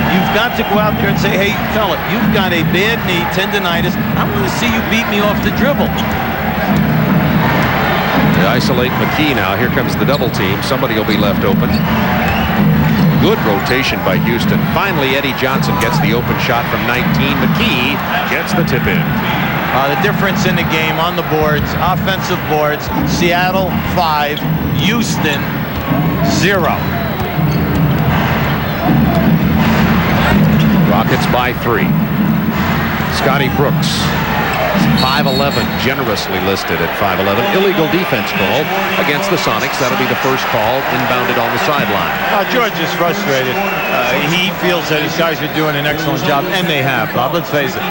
You've got to go out there and say, hey, fella, you've got a bad knee, tendonitis. I want to see you beat me off the dribble. They isolate McKee now. Here comes the double team. Somebody will be left open. Good rotation by Houston. Finally, Eddie Johnson gets the open shot from 19. McKee gets the tip in. The difference in the game on the boards, offensive boards, Seattle 5, Houston 0. Rockets by 3. Scotty Brooks, 5'11", generously listed at 5'11". Illegal defense call against the Sonics. That'll be the first call, inbounded on the sideline. George is frustrated. He feels that his guys are doing an excellent job, and they have, Bob. Let's face it.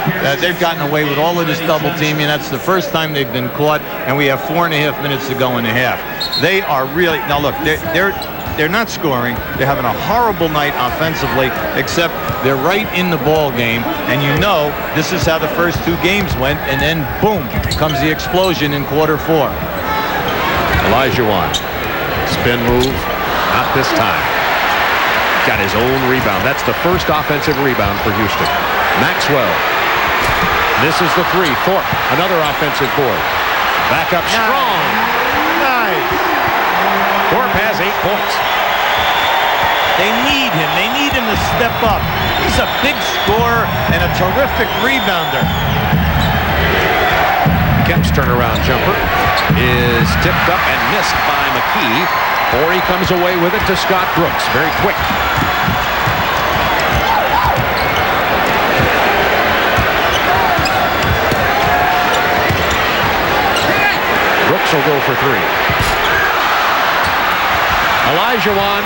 They've gotten away with all of this double teaming. That's the first time they've been caught, and we have 4.5 minutes to go in the half. They are really, now look, they're not scoring. They're having a horrible night offensively, except they're right in the ball game. And you know, this is how the first 2 games went. And then, boom, comes the explosion in quarter 4. Olajuwon. Spin move. Not this time. Got his own rebound. That's the first offensive rebound for Houston. Maxwell. Misses the 3. Thorpe. Another offensive board. Back up strong. Nice. Thorpe has 8 points. They need him. They need him to step up. He's a big scorer and a terrific rebounder. Kemp's turnaround jumper is tipped up and missed by McKee. Ori comes away with it to Scott Brooks. Very quick. Brooks will go for 3. Olajuwon.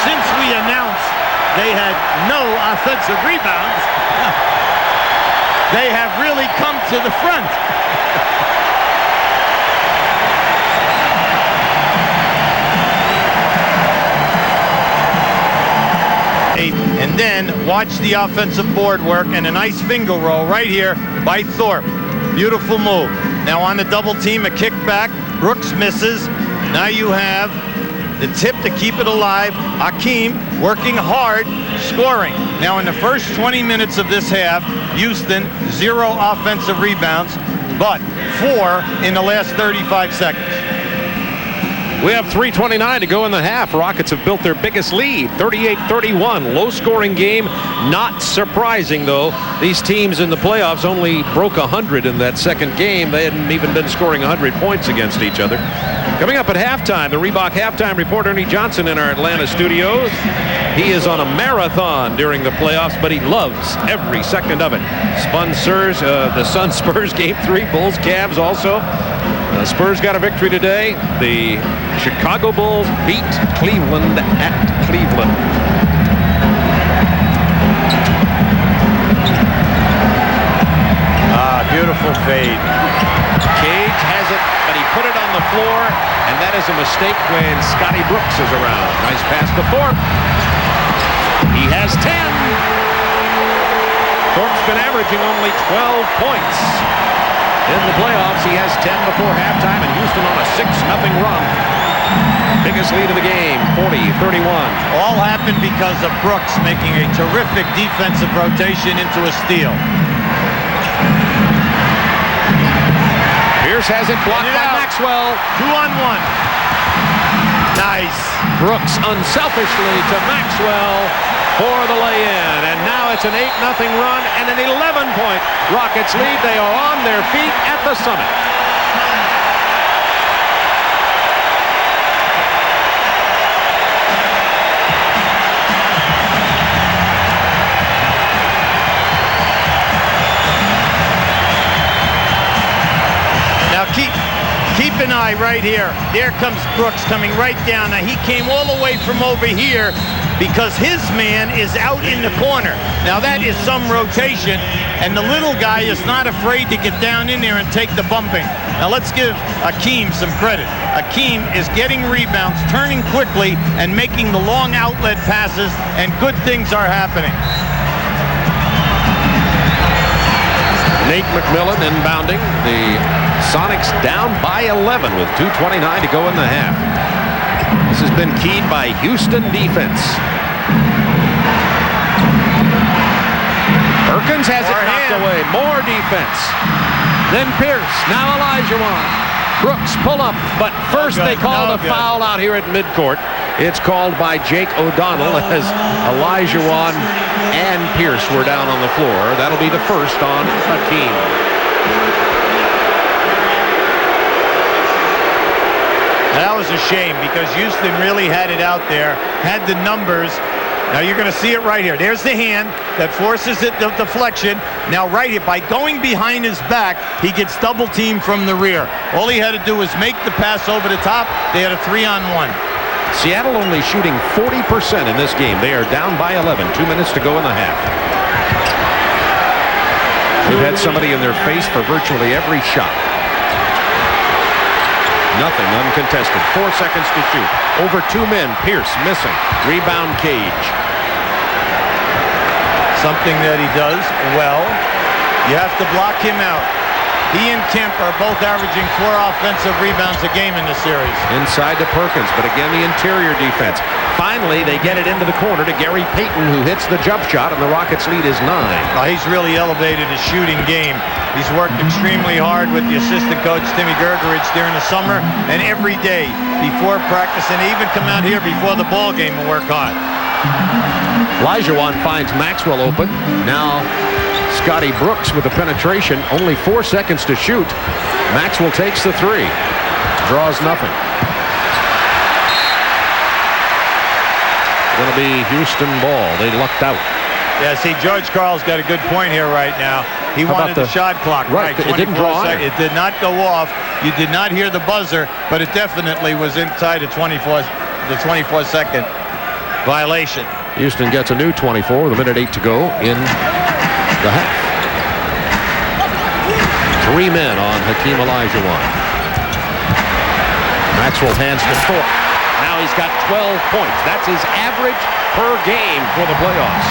Since we announced they had no offensive rebounds, they have really come to the front. And then watch the offensive board work and a nice finger roll right here by Thorpe. Beautiful move. Now on the double team, a kickback. Brooks misses. Now you have the tip to keep it alive. Hakeem working hard, scoring. Now in the first 20 minutes of this half, Houston 0 offensive rebounds, but 4 in the last 35 seconds. We have 3:29 to go in the half. Rockets have built their biggest lead, 38-31. Low-scoring game. Not surprising, though. These teams in the playoffs only broke 100 in that second game. They hadn't even been scoring 100 points against each other. Coming up at halftime, the Reebok halftime report, Ernie Johnson in our Atlanta studios. He is on a marathon during the playoffs, but he loves every second of it. The Suns Spurs game 3, Bulls Cavs also. Spurs got a victory today. The Chicago Bulls beat Cleveland at Cleveland. Beautiful fade. Cage has it, but he put it on the floor, and that is a mistake when Scotty Brooks is around. Nice pass to Thorpe. He has 10. Thorpe's been averaging only 12 points. In the playoffs, he has 10 before halftime, and Houston on a 6-0 run. Biggest lead of the game, 40-31. All happened because of Brooks making a terrific defensive rotation into a steal. Pierce has it blocked by Maxwell. 2-on-1. Nice. Brooks unselfishly to Maxwell for the lay-in. And now it's an 8-0 run and an 11-point Rockets lead. They are on their feet at the Summit. Keep an eye right here. There comes Brooks coming right down. Now he came all the way from over here because his man is out in the corner. Now that is some rotation, and the little guy is not afraid to get down in there and take the bumping. Now let's give Hakeem some credit. Hakeem is getting rebounds, turning quickly, and making the long outlet passes, and good things are happening. Nate McMillan inbounding. The Sonics down by 11 with 2:29 to go in the half. This has been keyed by Houston defense. Perkins has it knocked away. More defense. Then Pierce. Now Olajuwon. Brooks pull up, but first they called a foul out here at midcourt. It's called by Jake O'Donnell as Olajuwon and Pierce were down on the floor. That'll be the first on Hakeem. That was a shame because Houston really had it out there, had the numbers. Now you're going to see it right here. There's the hand that forces it, the deflection. Now right here, by going behind his back, he gets double teamed from the rear. All he had to do was make the pass over the top. They had a 3-on-1. Seattle only shooting 40% in this game. They are down by 11. 2 minutes to go in the half. They've had somebody in their face for virtually every shot. Nothing uncontested. 4 seconds to shoot. Over 2 men. Pierce missing. Rebound Cage. Something that he does well. You have to block him out. He and Kemp are both averaging 4 offensive rebounds a game in this series. Inside to Perkins, but again the interior defense. Finally, they get it into the corner to Gary Payton, who hits the jump shot, and the Rockets' lead is 9. He's really elevated his shooting game. He's worked extremely hard with the assistant coach, Timmy Gergerich, during the summer and every day before practice, and even come out here before the ball game and work hard. Olajuwon finds Maxwell open. Now Scotty Brooks with the penetration. Only 4 seconds to shoot. Maxwell takes the 3. Draws nothing. Going to be Houston ball. They lucked out. Yeah, see, George Karl's got a good point here right now. He wanted the shot clock. Right, it didn't draw either. It did not go off. You did not hear the buzzer, but it definitely was inside the 24-second violation. Houston gets a new 24 with 1:08 to go in the half. 3 men on Hakeem Olajuwon. Maxwell hands to Thorpe. Now he's got 12 points. That's his average per game for the playoffs.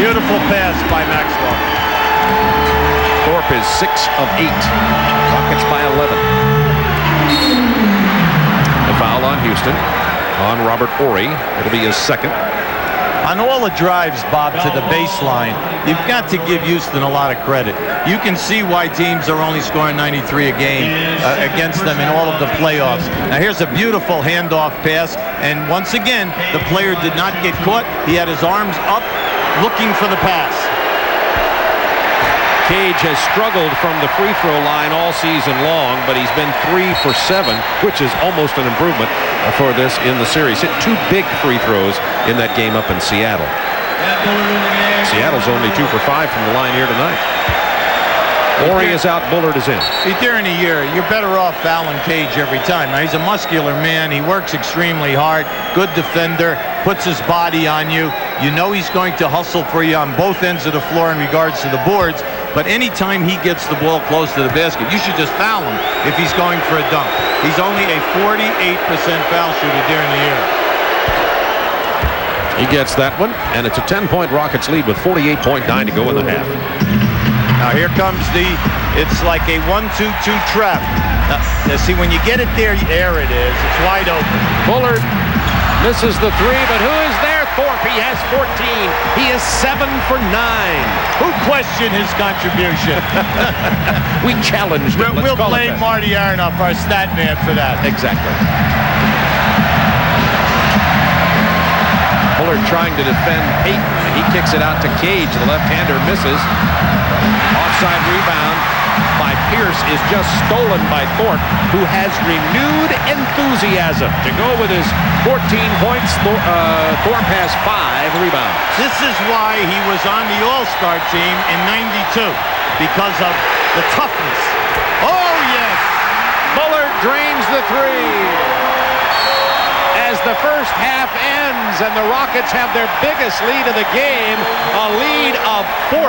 Beautiful pass by Maxwell. Thorpe is 6 of 8. Rockets by 11. The foul on Houston on Robert Horry. It'll be his second. On all the drives, Bob, to the baseline, you've got to give Houston a lot of credit. You can see why teams are only scoring 93 a game against them in all of the playoffs. Now here's a beautiful handoff pass, and once again, the player did not get caught. He had his arms up looking for the pass. Cage has struggled from the free throw line all season long, but he's been 3 for 7, which is almost an improvement for this in the series. Hit 2 big free throws in that game up in Seattle. Seattle's only 2 for 5 from the line here tonight. Morey is out, Bullard is in. During the year, you're better off fouling Cage every time. Now, he's a muscular man. He works extremely hard. Good defender. Puts his body on you. You know he's going to hustle for you on both ends of the floor in regards to the boards. But anytime he gets the ball close to the basket, you should just foul him if he's going for a dunk. He's only a 48% foul shooter during the year. He gets that one, and it's a 10-point Rockets lead with 48.9 to go in the half. Now here comes it's like a 1-2-2 trap. Now, see, when you get it there it is. It's wide open. Bullard misses the 3, but who is there? Thorpe, he has 14. He is 7 for 9. Who questioned his contribution? We challenged him. We'll blame Marty Aronoff, our stat man, for that. Exactly. Bullard trying to defend Payton. He kicks it out to Cage. The left-hander misses. Offside rebound by Pierce is just stolen by Thorpe, who has renewed enthusiasm to go with his 14 points. Thorpe has 5 rebounds. This is why he was on the All-Star team in '92, because of the toughness. Oh, yes! Bullard drains the 3. As the first half ends and the Rockets have their biggest lead of the game, a lead of 14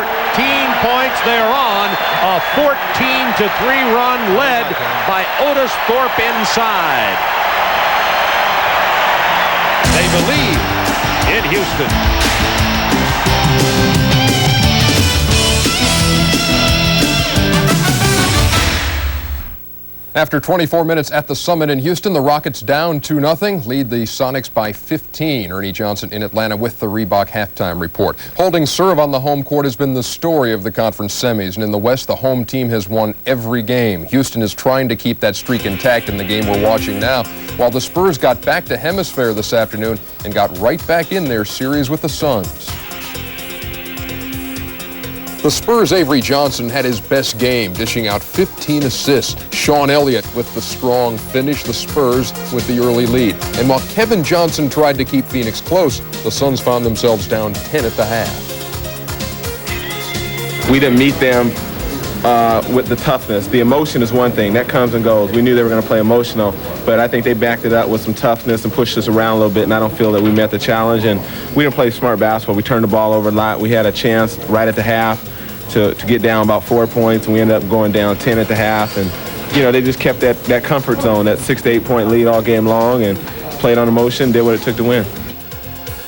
points. They're on a 14-3 run led by Otis Thorpe inside. They believe in Houston. After 24 minutes at the Summit in Houston, the Rockets down 2-0, lead the Sonics by 15. Ernie Johnson in Atlanta with the Reebok halftime report. Holding serve on the home court has been the story of the conference semis, and in the West, the home team has won every game. Houston is trying to keep that streak intact in the game we're watching now, while the Spurs got back to Hemisphere this afternoon and got right back in their series with the Suns. The Spurs' Avery Johnson had his best game, dishing out 15 assists. Sean Elliott with the strong finish, the Spurs with the early lead. And while Kevin Johnson tried to keep Phoenix close, the Suns found themselves down 10 at the half. We didn't meet them with the toughness. The emotion is one thing. That comes and goes. We knew they were going to play emotional, but I think they backed it up with some toughness and pushed us around a little bit, and I don't feel that we met the challenge. And we didn't play smart basketball. We turned the ball over a lot. We had a chance right at the half to get down about 4 points, and we ended up going down 10 at the half. And, you know, they just kept that comfort zone, that 6 to 8 point lead all game long, and played on emotion, did what it took to win.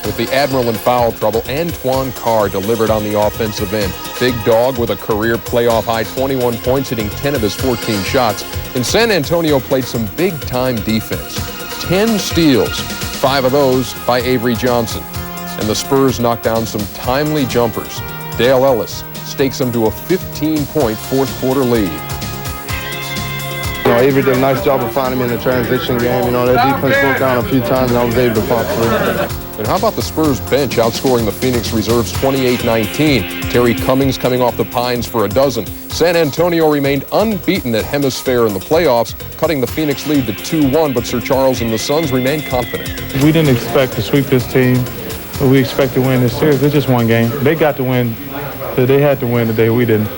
With the Admiral in foul trouble, Antoine Carr delivered on the offensive end. Big Dog with a career playoff high 21 points, hitting 10 of his 14 shots. And San Antonio played some big-time defense. 10 steals, 5 of those by Avery Johnson. And the Spurs knocked down some timely jumpers. Dale Ellis stakes them to a 15-point fourth-quarter lead. You know, Avery did a nice job of finding me in the transition game. You know, their defense broke down a few times, and I was able to pop through. And how about the Spurs bench outscoring the Phoenix reserves 28-19? Terry Cummings coming off the pines for a dozen. San Antonio remained unbeaten at Hemisphere in the playoffs, cutting the Phoenix lead to 2-1, but Sir Charles and the Suns remained confident. We didn't expect to sweep this team, but we expect to win this series. It's just one game. They got to win. They had to win today. We didn't.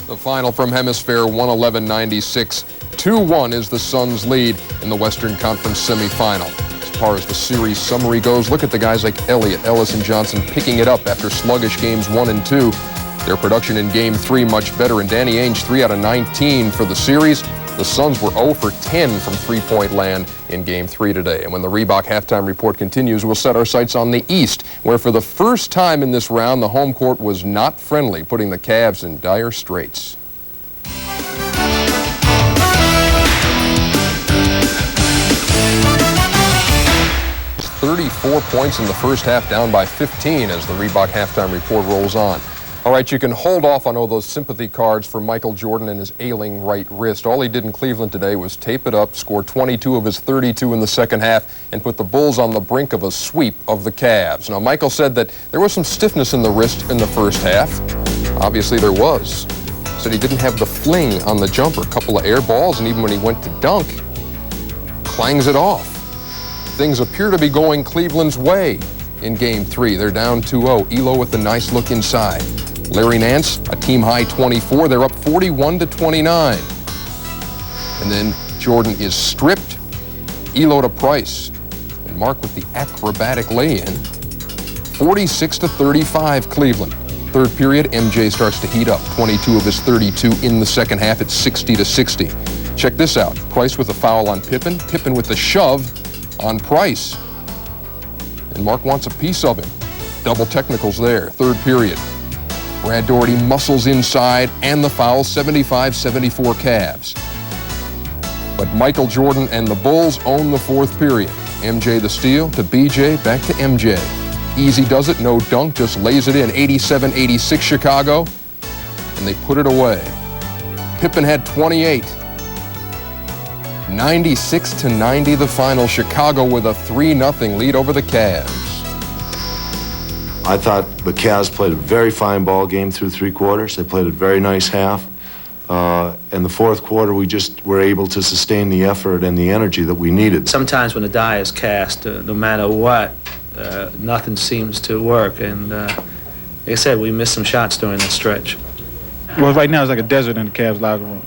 The final from Hemisphere, 111-96. 2-1 is the Suns' lead in the Western Conference Semifinal. As far as the series summary goes, look at the guys like Elliott, Ellis, and Johnson picking it up after sluggish games 1 and 2. Their production in Game 3 much better, and Danny Ainge 3 out of 19 for the series. The Suns were 0 for 10 from three-point land in Game 3 today. And when the Reebok halftime report continues, we'll set our sights on the East, where for the first time in this round, the home court was not friendly, putting the Cavs in dire straits. It's 34 points in the first half, down by 15 as the Reebok halftime report rolls on. All right, you can hold off on all those sympathy cards for Michael Jordan and his ailing right wrist. All he did in Cleveland today was tape it up, score 22 of his 32 in the second half, and put the Bulls on the brink of a sweep of the Cavs. Now, Michael said that there was some stiffness in the wrist in the first half. Obviously, there was. Said he didn't have the fling on the jumper. A couple of air balls, and even when he went to dunk, clangs it off. Things appear to be going Cleveland's way in Game 3. They're down 2-0. Elo with the nice look inside. Larry Nance, a team-high 24. They're up 41-29. And then Jordan is stripped. Elo to Price. And Mark with the acrobatic lay-in. 46-35 Cleveland. Third period, MJ starts to heat up. 22 of his 32 in the second half. It's 60-60. Check this out. Price with a foul on Pippen. Pippen with the shove on Price. And Mark wants a piece of him. Double technicals there. Third period. Brad Daugherty muscles inside and the foul, 75-74 Cavs. But Michael Jordan and the Bulls own the fourth period. MJ the steal to BJ, back to MJ. Easy does it, no dunk, just lays it in. 87-86 Chicago, and they put it away. Pippen had 28. 96-90 the final. Chicago with a 3-0 lead over the Cavs. I thought the Cavs played a very fine ball game through three quarters. They played a very nice half. In the fourth quarter, we just were able to sustain the effort and the energy that we needed. Sometimes when the die is cast, no matter what, nothing seems to work. And like I said, we missed some shots during that stretch. Well, right now it's like a desert in the Cavs locker room.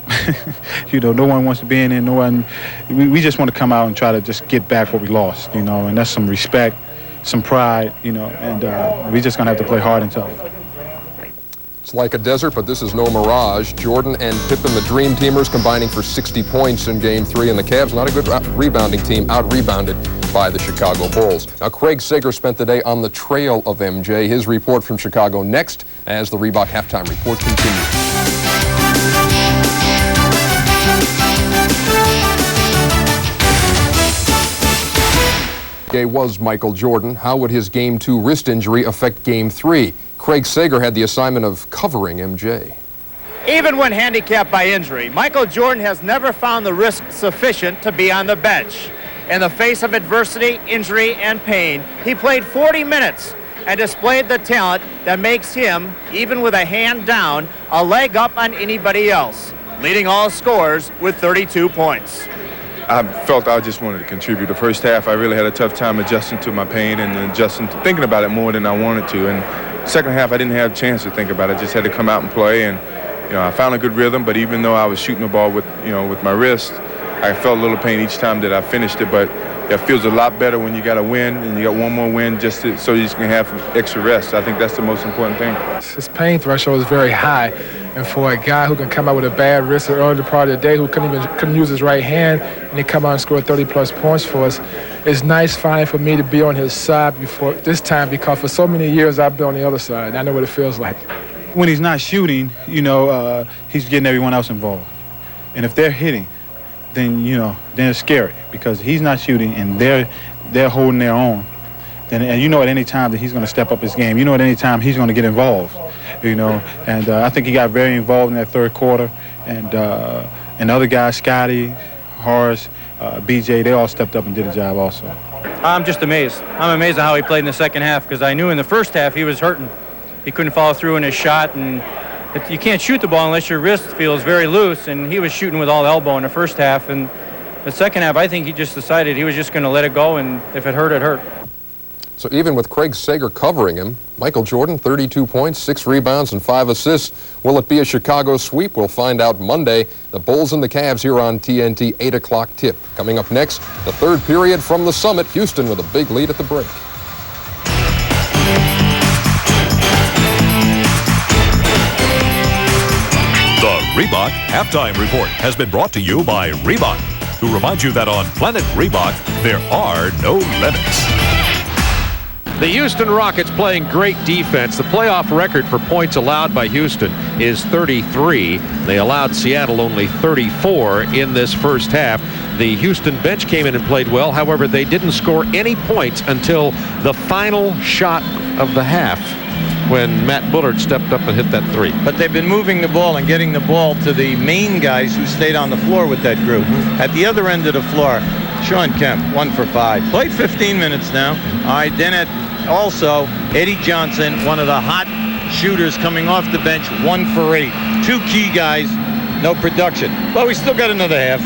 You know, no one wants to be in there. No one. We just want to come out and try to just get back what we lost. You know, and that's some respect, some pride. You know, and we're just gonna have to play hard and tough. It's like a desert, but this is no mirage. Jordan and Pippen, the Dream Teamers, combining for 60 points in Game 3, and the Cavs, not a good rebounding team, out-rebounded by the Chicago Bulls. Now, Craig Sager spent the day on the trail of MJ. His report from Chicago next as the Reebok Halftime Report continues. Was Michael Jordan. How would his Game 2 wrist injury affect Game 3? Craig Sager had the assignment of covering MJ. Even when handicapped by injury, Michael Jordan has never found the risk sufficient to be on the bench. In the face of adversity, injury, and pain, he played 40 minutes and displayed the talent that makes him, even with a hand down, a leg up on anybody else, leading all scorers with 32 points. I felt I just wanted to contribute. The first half, I really had a tough time adjusting to my pain and adjusting to thinking about it more than I wanted to. And second half, I didn't have a chance to think about it. I just had to come out and play. And you know, I found a good rhythm. But even though I was shooting the ball with my wrist, I felt a little pain each time that I finished it. But it feels a lot better when you got a win and you got one more win so you can have extra rest. I think that's the most important thing. His pain threshold is very high. And for a guy who can come out with a bad wrist early part of the day, who couldn't use his right hand, and he come out and score 30-plus points for us, it's nice finally for me to be on his side before this time, because for so many years I've been on the other side. And I know what it feels like. When he's not shooting, he's getting everyone else involved. And if they're hitting, then then it's scary, because he's not shooting and they're holding their own. And at any time that he's going to step up his game. At any time he's going to get involved. And I think he got very involved in that third quarter. And the other guys, Scotty, Horace, BJ, they all stepped up and did a job also. I'm just amazed. I'm amazed at how he played in the second half, because I knew in the first half he was hurting. He couldn't follow through in his shot, and you can't shoot the ball unless your wrist feels very loose, and he was shooting with all elbow in the first half. And the second half, I think he just decided he was just going to let it go, and if it hurt, it hurt. So even with Craig Sager covering him, Michael Jordan, 32 points, 6 rebounds, and 5 assists. Will it be a Chicago sweep? We'll find out Monday. The Bulls and the Cavs here on TNT, 8 o'clock tip. Coming up next, the third period from the Summit. Houston with a big lead at the break. The Reebok Halftime Report has been brought to you by Reebok, who reminds you that on Planet Reebok, there are no limits. The Houston Rockets playing great defense. The playoff record for points allowed by Houston is 33. They allowed Seattle only 34 in this first half. The Houston bench came in and played well. However, they didn't score any points until the final shot of the half. when Matt Bullard stepped up and hit that three. But they've been moving the ball and getting the ball to the main guys who stayed on the floor with that group. At the other end of the floor, Sean Kemp, 1 for 5. Played 15 minutes now. All right, then also Eddie Johnson, one of the hot shooters coming off the bench, 1 for 8. 2 key guys, no production. But we still got another half.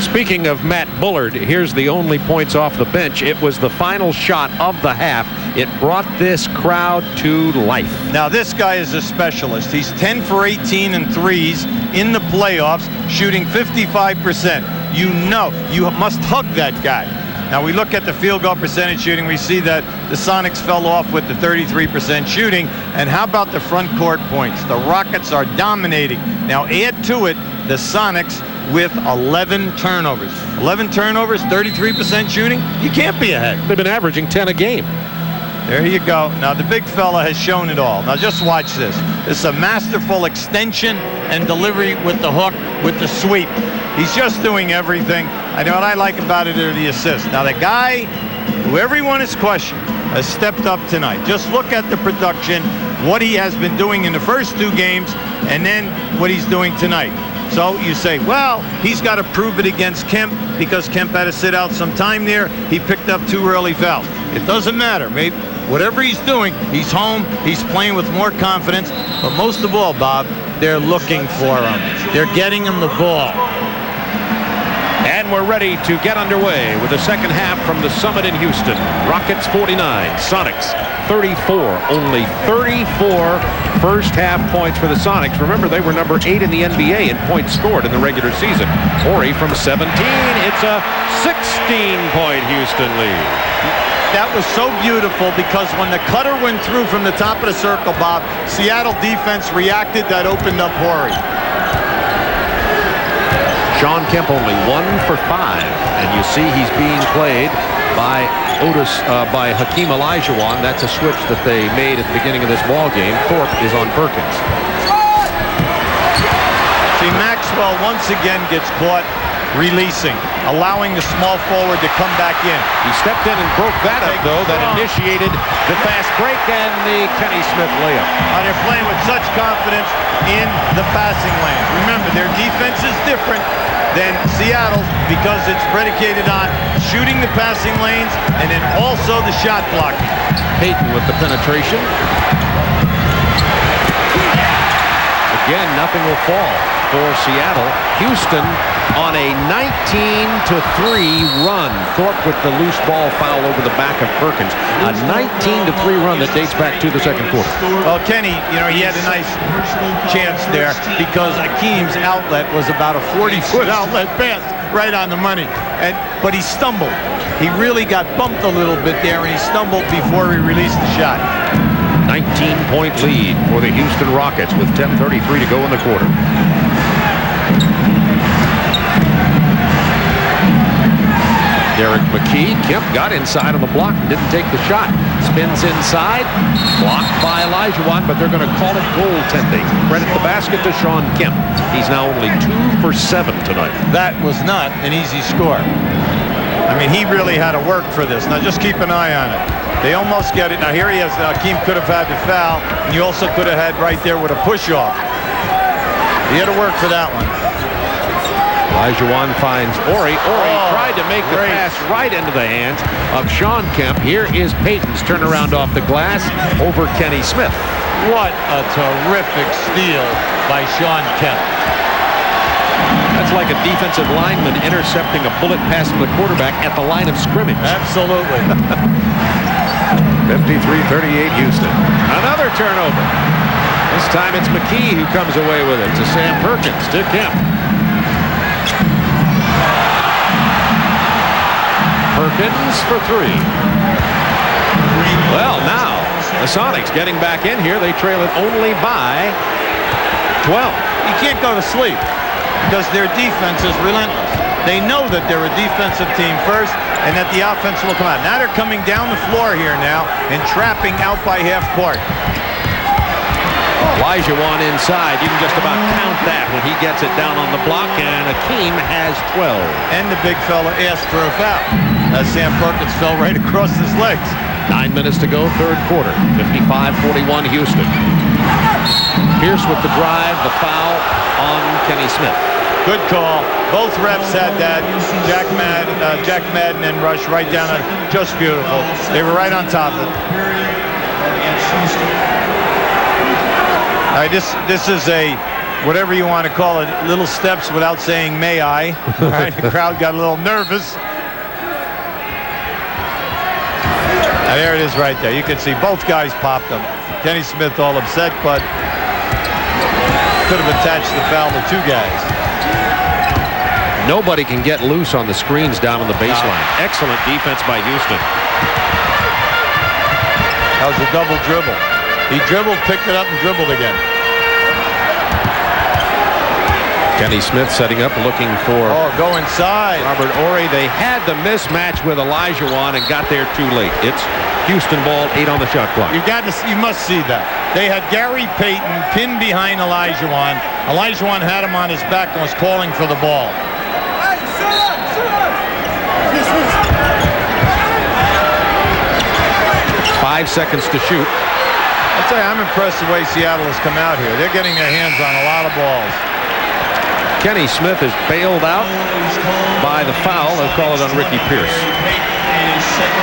Speaking of Matt Bullard, here's the only points off the bench. It was the final shot of the half. It brought this crowd to life. Now this guy is a specialist. He's 10 for 18 in threes in the playoffs, shooting 55%. You know, you must hug that guy. Now we look at the field goal percentage shooting. We see that the Sonics fell off with the 33% shooting. And how about the front court points? The Rockets are dominating. Now add to it the Sonics with 11 turnovers. 11 turnovers, 33% shooting. You can't be ahead. They've been averaging 10 a game. There you go. Now the big fella has shown it all. Now just watch this. It's a masterful extension and delivery with the hook, with the sweep. He's just doing everything. I know what I like about it are the assists. Now the guy who everyone is questioning has stepped up tonight. Just look at the production, what he has been doing in the first 2 games, and then what he's doing tonight. So you say, well, he's got to prove it against Kemp because Kemp had to sit out some time there. He picked up 2 early fouls. It doesn't matter. Maybe whatever he's doing, he's home. He's playing with more confidence. But most of all, Bob, they're looking for him. They're getting him the ball. And we're ready to get underway with the second half from the Summit in Houston. Rockets 49, Sonics 34. Only 34 first half points for the Sonics. Remember, they were number 8 in the NBA in points scored in the regular season. Horry from 17. It's a 16-point Houston lead. That was so beautiful because when the cutter went through from the top of the circle, Bob, Seattle defense reacted. That opened up Horry. Sean Kemp only 1 for 5, and you see he's being played by Hakeem Olajuwon. That's a switch that they made at the beginning of this ball game. Thorpe is on Perkins. See, Maxwell once again gets caught releasing, allowing the small forward to come back in. He stepped in and broke that up, though. That initiated the fast break and the Kenny Smith layup. They're playing with such confidence in the passing lane. Remember, their defense is different than Seattle's because it's predicated on shooting the passing lanes and then also the shot blocking. Payton with the penetration. Again, nothing will fall for Seattle. Houston on a 19-3 run. Thorpe with the loose ball foul over the back of Perkins. A 19-3 run that dates back to the second quarter. Well, Kenny, you know, he had a nice chance there because Hakeem's outlet was about a 40-foot outlet pass right on the money. But he stumbled. He really got bumped a little bit there, and he stumbled before he released the shot. 19-point lead for the Houston Rockets with 10:33 to go in the quarter. Derek McKee. Kemp got inside on the block and didn't take the shot. Spins inside. Blocked by Olajuwon, but they're going to call it goaltending. Credit the basket to Sean Kemp. He's now only 2 for 7 tonight. That was not an easy score. I mean, he really had to work for this. Now just keep an eye on it. They almost get it. Now here he has. Hakeem could have had the foul, and you also could have had right there with a push-off. He had to work for that one. Olajuwon finds Horry. Horry tried to make the pass right into the hands of Sean Kemp. Here is Payton's turnaround off the glass over Kenny Smith. What a terrific steal by Sean Kemp. That's like a defensive lineman intercepting a bullet pass from the quarterback at the line of scrimmage. Absolutely. 53-38 Houston. Another turnover. This time it's McKee who comes away with it to Sam Perkins to Kemp. Perkins for 3. Well, now the Sonics getting back in here. They trail it only by 12. You can't go to sleep because their defense is relentless. They know that they're a defensive team first and that the offense will come out. Now they're coming down the floor here now and trapping out by half court. Olajuwon inside. You can just about count that when he gets it down on the block, and Hakeem has 12. And the big fella asked for a foul as Sam Perkins fell right across his legs. 9 minutes to go, third quarter. 55-41 Houston. Pierce with the drive, the foul on Kenny Smith. Good call. Both refs had that. Jack Madden and Rush right down it. Just beautiful. They were right on top of it. This is a, whatever you want to call it, little steps without saying may I. All right, the crowd got a little nervous. There it is right there. You can see both guys popped them. Kenny Smith all upset, but could have attached the foul to two guys. Nobody can get loose on the screens down on the baseline. Excellent defense by Houston. That was a double dribble. He dribbled, picked it up, and dribbled again. Kenny Smith setting up, looking for go inside. Robert Horry. They had the mismatch with Olajuwon and got there too late. It's Houston ball, 8 on the shot clock. You must see that. They had Gary Payton pinned behind Olajuwon. Olajuwon had him on his back and was calling for the ball. 5 seconds to shoot. I'll tell you, I'm impressed the way Seattle has come out here. They're getting their hands on a lot of balls. Kenny Smith is bailed out by the foul. They'll call it on Ricky Pierce.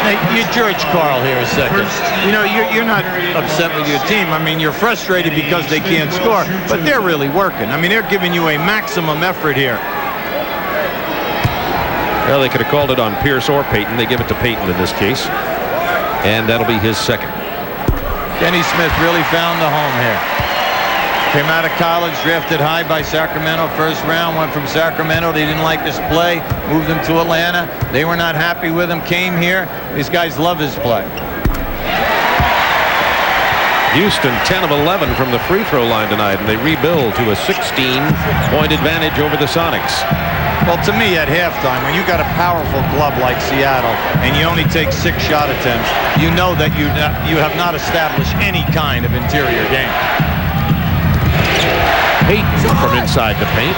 Hey, you're George Karl here a second. You know, you're not upset with your team. I mean, you're frustrated because they can't score, but they're really working. I mean, they're giving you a maximum effort here. Well, they could have called it on Pierce or Payton. They give it to Payton in this case, and that'll be his second. Kenny Smith really found the home here. Came out of college, drafted high by Sacramento, first round, went from Sacramento. They didn't like his play, moved him to Atlanta. They were not happy with him, came here. These guys love his play. Houston 10 of 11 from the free throw line tonight, and they rebuild to a 16-point advantage over the Sonics. Well, to me, at halftime, when you got a powerful club like Seattle and you only take 6 shot attempts, you know that you have not established any kind of interior game. Payton from inside the paint.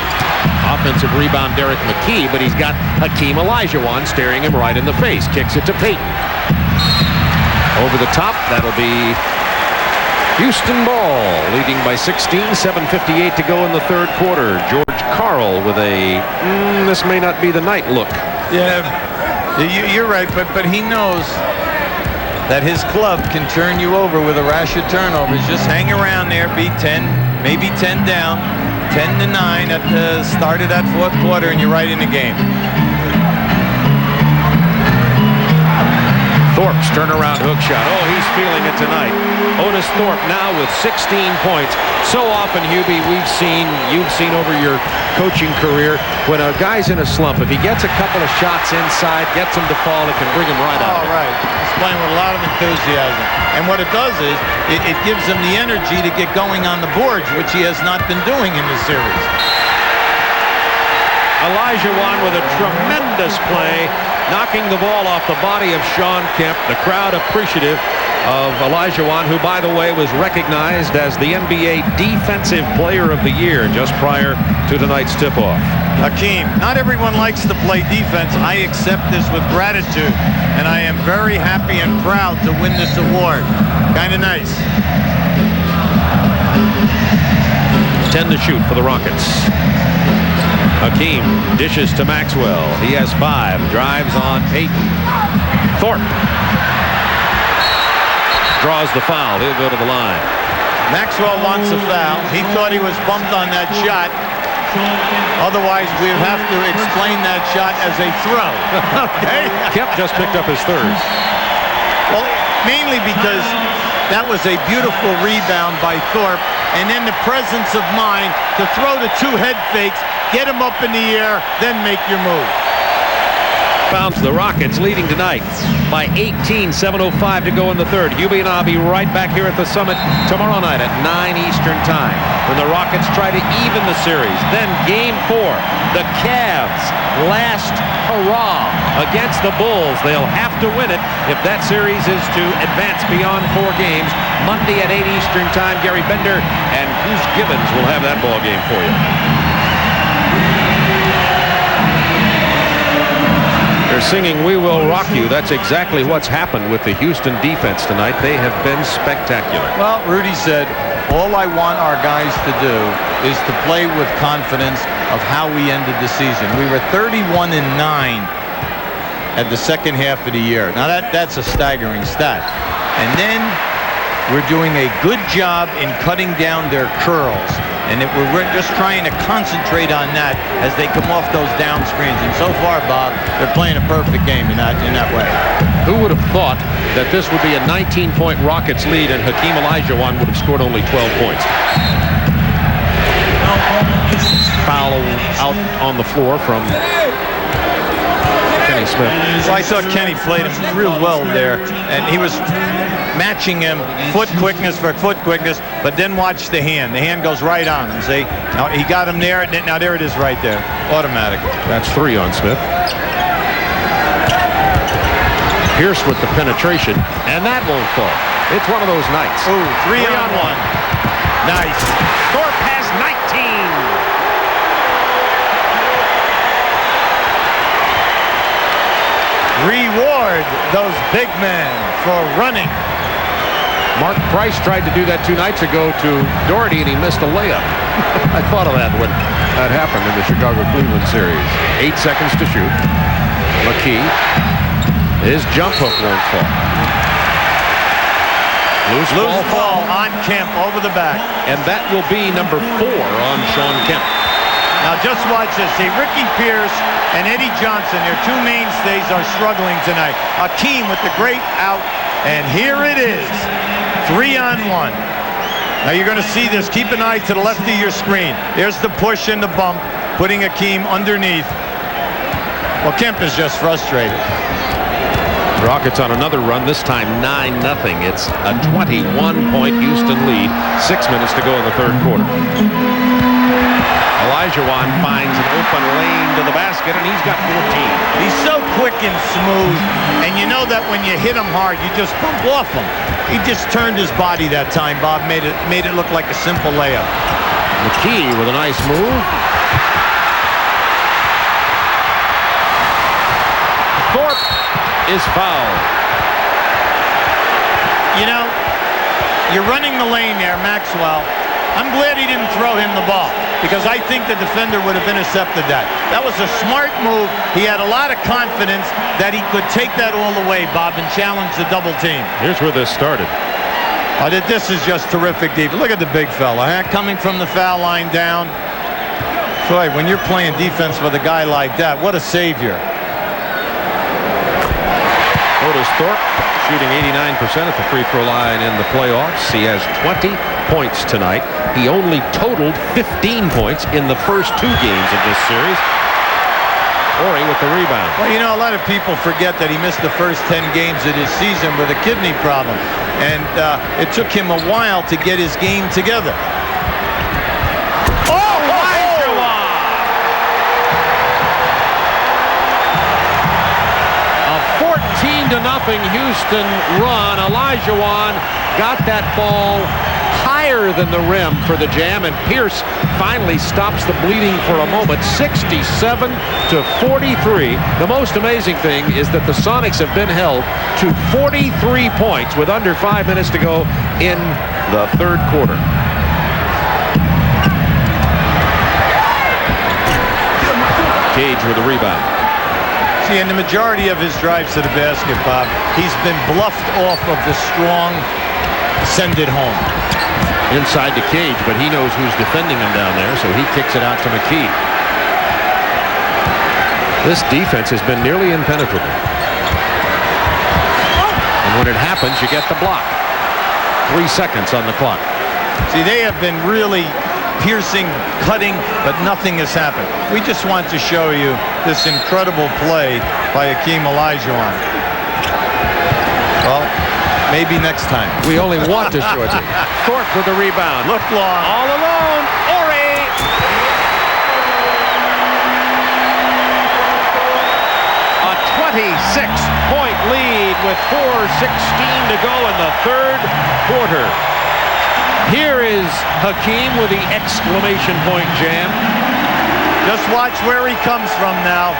Offensive rebound, Derek McKee, but he's got Hakeem Olajuwon staring him right in the face. Kicks it to Payton. Over the top, that'll be Houston ball, leading by 16, 7:58 to go in the third quarter. George Karl with a, this may not be the night look. Yeah, you're right, but he knows that his club can turn you over with a rash of turnovers. Just hang around there, be 10, maybe 10 down, 10 to 9 at the start of that fourth quarter, and you're right in the game. Thorpe's turnaround hook shot. Oh, he's feeling it tonight. Otis Thorpe now with 16 points. So often, Hubie, you've seen over your coaching career, when a guy's in a slump, if he gets a couple of shots inside, gets him to fall, it can bring him right out. Oh, right. He's playing with a lot of enthusiasm. And what it does is, it gives him the energy to get going on the boards, which he has not been doing in this series. Olajuwon with a tremendous play, knocking the ball off the body of Sean Kemp. The crowd appreciative of Olajuwon, who, by the way, was recognized as the NBA Defensive Player of the Year just prior to tonight's tip-off. Hakeem, not everyone likes to play defense. I accept this with gratitude, and I am very happy and proud to win this award. Kind of nice. 10 to shoot for the Rockets. Hakeem dishes to Maxwell. He has 5. Drives on Payton. Thorpe draws the foul. He'll go to the line. Maxwell wants a foul. He thought he was bumped on that shot. Otherwise, we would have to explain that shot as a throw. Okay? Kemp just picked up his third. Well, mainly because that was a beautiful rebound by Thorpe, and then the presence of mind to throw the 2 head fakes, get him up in the air, then make your move. Bounce the Rockets leading tonight by 18, 7:05 to go in the third. Hubie and I'll be right back here at the Summit tomorrow night at 9 Eastern time when the Rockets try to even the series. Then Game 4, the Cavs' last hurrah against the Bulls. They'll have to win it if that series is to advance beyond 4 games. Monday at 8 Eastern time, Gary Bender and Bruce Gibbons will have that ball game for you. They're singing "We Will Rock You." That's exactly what's happened with the Houston defense tonight. They have been spectacular. Well, Rudy said, all I want our guys to do is to play with confidence of how we ended the season. We were 31-9 at the second half of the year. Now that's a staggering stat. And then we're doing a good job in cutting down their curls. And we're just trying to concentrate on that as they come off those down screens. And so far, Bob, they're playing a perfect game in that way. Who would have thought that this would be a 19-point Rockets lead and Hakeem Olajuwon would have scored only 12 points? Foul out on the floor from Kenny Smith. So I thought Kenny played him real well there, and he was matching him foot quickness for foot quickness, but then watch the hand. The hand goes right on him, see? Now he got him there, and now there it is right there. Automatic. That's 3 on Smith. Pierce with the penetration, and that won't fall. It's one of those nights. Ooh, 3 on 1. Nice. Thorpe has 19. Reward those big men for running. Mark Price tried to do that 2 nights ago to Doherty, and he missed a layup. I thought of that when that happened in the Chicago-Cleveland series. 8 seconds to shoot. McKee. His jump hook won't fall. Loose ball on Kemp over the back. And that will be number 4 on Shawn Kemp. Now just watch this. See, Ricky Pierce and Eddie Johnson, their 2 mainstays, are struggling tonight. Hakeem with the great out, and here it is. 3 on 1. Now you're going to see this. Keep an eye to the left of your screen. There's the push and the bump, putting Hakeem underneath. Well, Kemp is just frustrated. Rockets on another run, this time 9-0. It's a 21-point Houston lead. 6 minutes to go in the third quarter. Olajuwon finds an open lane to the basket, and he's got 14. He's so quick and smooth, and you know that when you hit him hard, you just bump off him. He just turned his body that time, Bob, made it look like a simple layup. McKee with a nice move. Thorpe is fouled. You know, you're running the lane there, Maxwell. I'm glad he didn't throw him the ball, because I think the defender would have intercepted that. That was a smart move. He had a lot of confidence that he could take that all the way, Bob, and challenge the double team. Here's where this started. This is just terrific defense. Look at the big fella, coming from the foul line down. Boy, when you're playing defense with a guy like that, what a savior. Otis Thorpe shooting 89% at the free throw line in the playoffs. He has 20 points tonight. He only totaled 15 points in the first 2 games of this series. Horry with the rebound. Well, you know, a lot of people forget that he missed the first 10 games of his season with a kidney problem. And it took him a while to get his game together. A 14-0 Houston run. Olajuwon got that ball higher than the rim for the jam, and Pierce finally stops the bleeding for a moment. 67-43. The most amazing thing is that the Sonics have been held to 43 points with under 5 minutes to go in the third quarter. Gage with the rebound. See, in the majority of his drives to the basket, Bob, he's been bluffed off of the strong send it home. Inside to Cage, but he knows who's defending him down there, so he kicks it out to McKee. This defense has been nearly impenetrable. And when it happens, you get the block. 3 seconds on the clock. See, they have been really piercing, cutting, but nothing has happened. We just want to show you this incredible play by Hakeem Olajuwon. Well, maybe next time. We only want to show it to you. Thorpe with the rebound. Look long. All alone. Horry. A 26-point lead with 4:16 to go in the third quarter. Here is Hakeem with the exclamation point jam. Just watch where he comes from now.